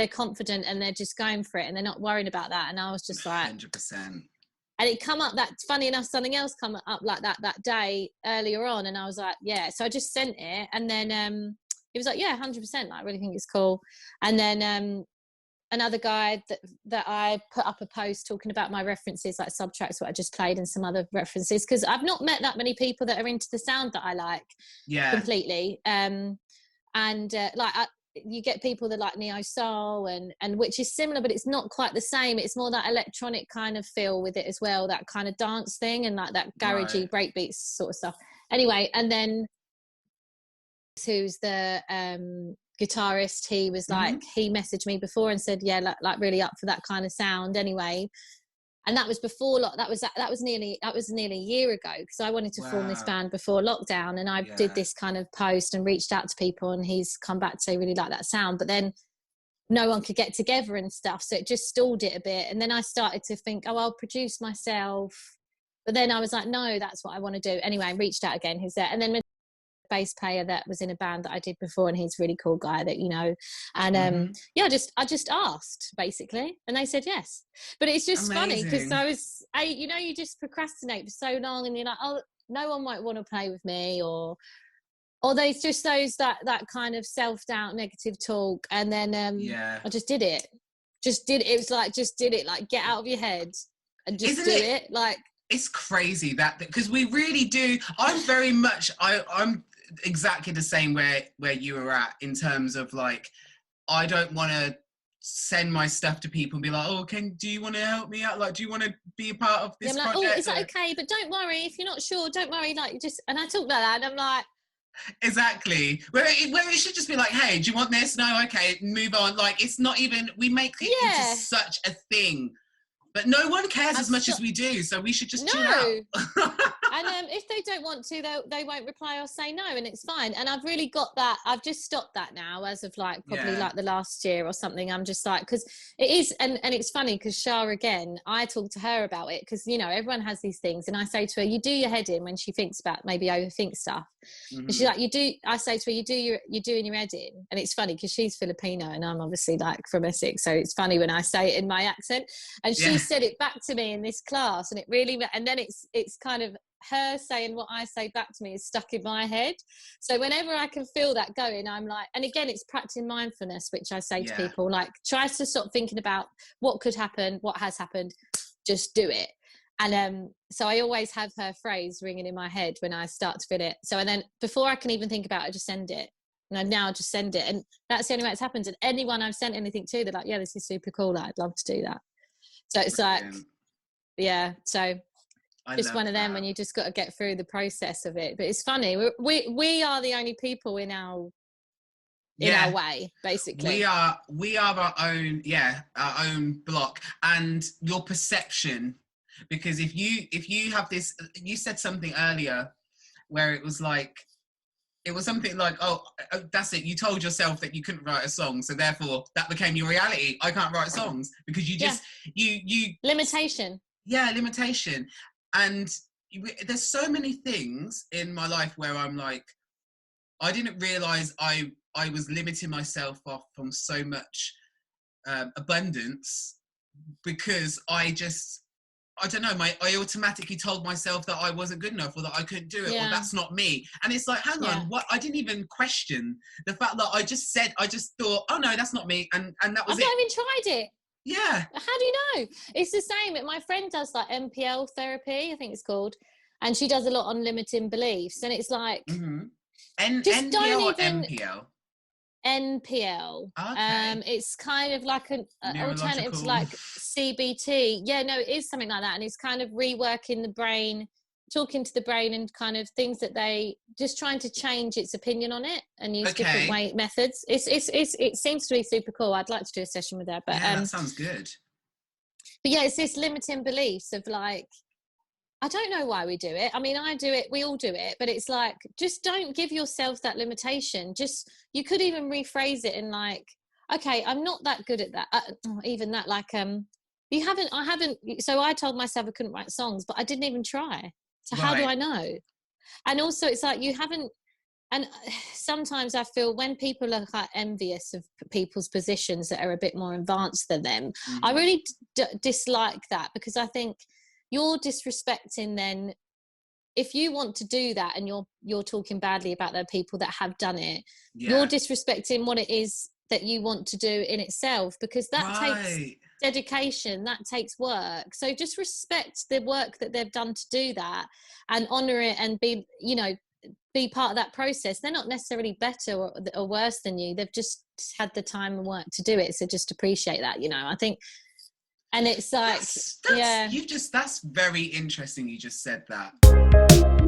confident and they're just going for it and they're not worrying about that. And I was just like 100%. And it come up that, funny enough, something else come up like that day earlier on. And I was like, yeah. So I just sent it. And then he was like, yeah, 100%. Like, I really think it's cool. And then another guy that I put up a post talking about my references, like subtracks what I just played and some other references. Because I've not met that many people that are into the sound that I like completely. You get people that like neo soul and which is similar, but it's not quite the same. It's more that electronic kind of feel with it as well, that kind of dance thing and like that garagey breakbeats sort of stuff. Anyway, and then who's the guitarist, he was like, he messaged me before and said, yeah, like really up for that kind of sound anyway. And that was before that was nearly a year ago, because I wanted to form this band before lockdown, and I did this kind of post and reached out to people, and he's come back to say really like that sound, but then no one could get together and stuff, so it just stalled it a bit. And then I started to think, oh, I'll produce myself, but then I was like, no, that's what I want to do anyway. I reached out again, who's there, and then bass player that was in a band that I did before, and he's a really cool guy that, you know, and yeah, I just asked basically, and they said yes. But it's just funny because you know, you just procrastinate for so long, and you're like, oh, no one might want to play with me, or there's just that kind of self-doubt, negative talk, and then I just did it. It was like, just did it, like, get out of your head and just do it. Like, it's crazy that, because we really do. I'm very much, I'm exactly the same where you were at, in terms of like, I don't want to send my stuff to people and be like, oh, do you want to help me out? Like, do you want to be a part of this project? Oh, is that okay? But don't worry, if you're not sure, don't worry. Like, and I talk like that, and I'm like, exactly. Where it should just be like, hey, do you want this? No, okay, move on. Like, it's not even, we make it into such a thing. But no one cares as much as we do, so we should just chill out. And if they don't want to, they won't reply or say no, and it's fine. And I've really got that. I've just stopped that now, as of like probably like the last year or something. I'm just like, because it is, and it's funny because Shah, again, I talk to her about it, because, you know, everyone has these things, and I say to her, you do your head in when she thinks about, maybe overthink stuff. And she's like, I say to her, you're doing your head in. And it's funny because she's Filipino and I'm obviously like from Essex, so it's funny when I say it in my accent. And she said it back to me in this class, and it really, and then it's kind of her saying what I say back to me is stuck in my head. So whenever I can feel that going, I'm like, and again, it's practicing mindfulness, which I say to people, like, try to stop thinking about what could happen, what has happened, just do it. And so I always have her phrase ringing in my head when I start to feel it. So, and then before I can even think about it, I just send it. And I now just send it. And that's the only way it's happened. And anyone I've sent anything to, they're like, yeah, this is super cool. I'd love to do that. So it's like, so just one of them when you just got to get through the process of it. But it's funny. We are the only people in our way, basically. We are our own block. And your perception, because if you have this, you said something earlier where it was something like, oh, that's it, you told yourself that you couldn't write a song, so therefore that became your reality. I can't write songs because you just you limitation. Limitation. And there's so many things in my life where I'm like, I didn't realize I was limiting myself off from so much abundance, because I don't know, I automatically told myself that I wasn't good enough, or that I couldn't do it, or that's not me. And it's like, hang on, what? I didn't even question the fact that I just thought, oh no, that's not me. And that was it. I've not even tried it. Yeah. How do you know? It's the same. My friend does like MPL therapy, I think it's called. And she does a lot on limiting beliefs. And it's like, just don't even... MPL? NPL. Okay. It's kind of like an alternative to like CBT. Yeah, no, it is something like that. And it's kind of reworking the brain, talking to the brain, and kind of things that they just trying to change its opinion on it and use different methods. It seems to be super cool. I'd like to do a session with her. But that sounds good. But yeah, it's this limiting beliefs of like, I don't know why we do it. I mean, I do it, we all do it, but it's like, just don't give yourself that limitation. You could even rephrase it in like, okay, I'm not that good at that. Even that, like, I haven't, so I told myself I couldn't write songs, but I didn't even try. So how do I know? And also it's like, you haven't, and sometimes I feel when people are like envious of people's positions that are a bit more advanced than them, I really dislike that, because I think, you're disrespecting then, if you want to do that and you're talking badly about the people that have done it, you're disrespecting what it is that you want to do in itself, because that takes dedication, that takes work. So just respect the work that they've done to do that, and honor it, and be part of that process. They're not necessarily better or worse than you. They've just had the time and work to do it. So just appreciate that, I think. And it's like, that's very interesting you just said that.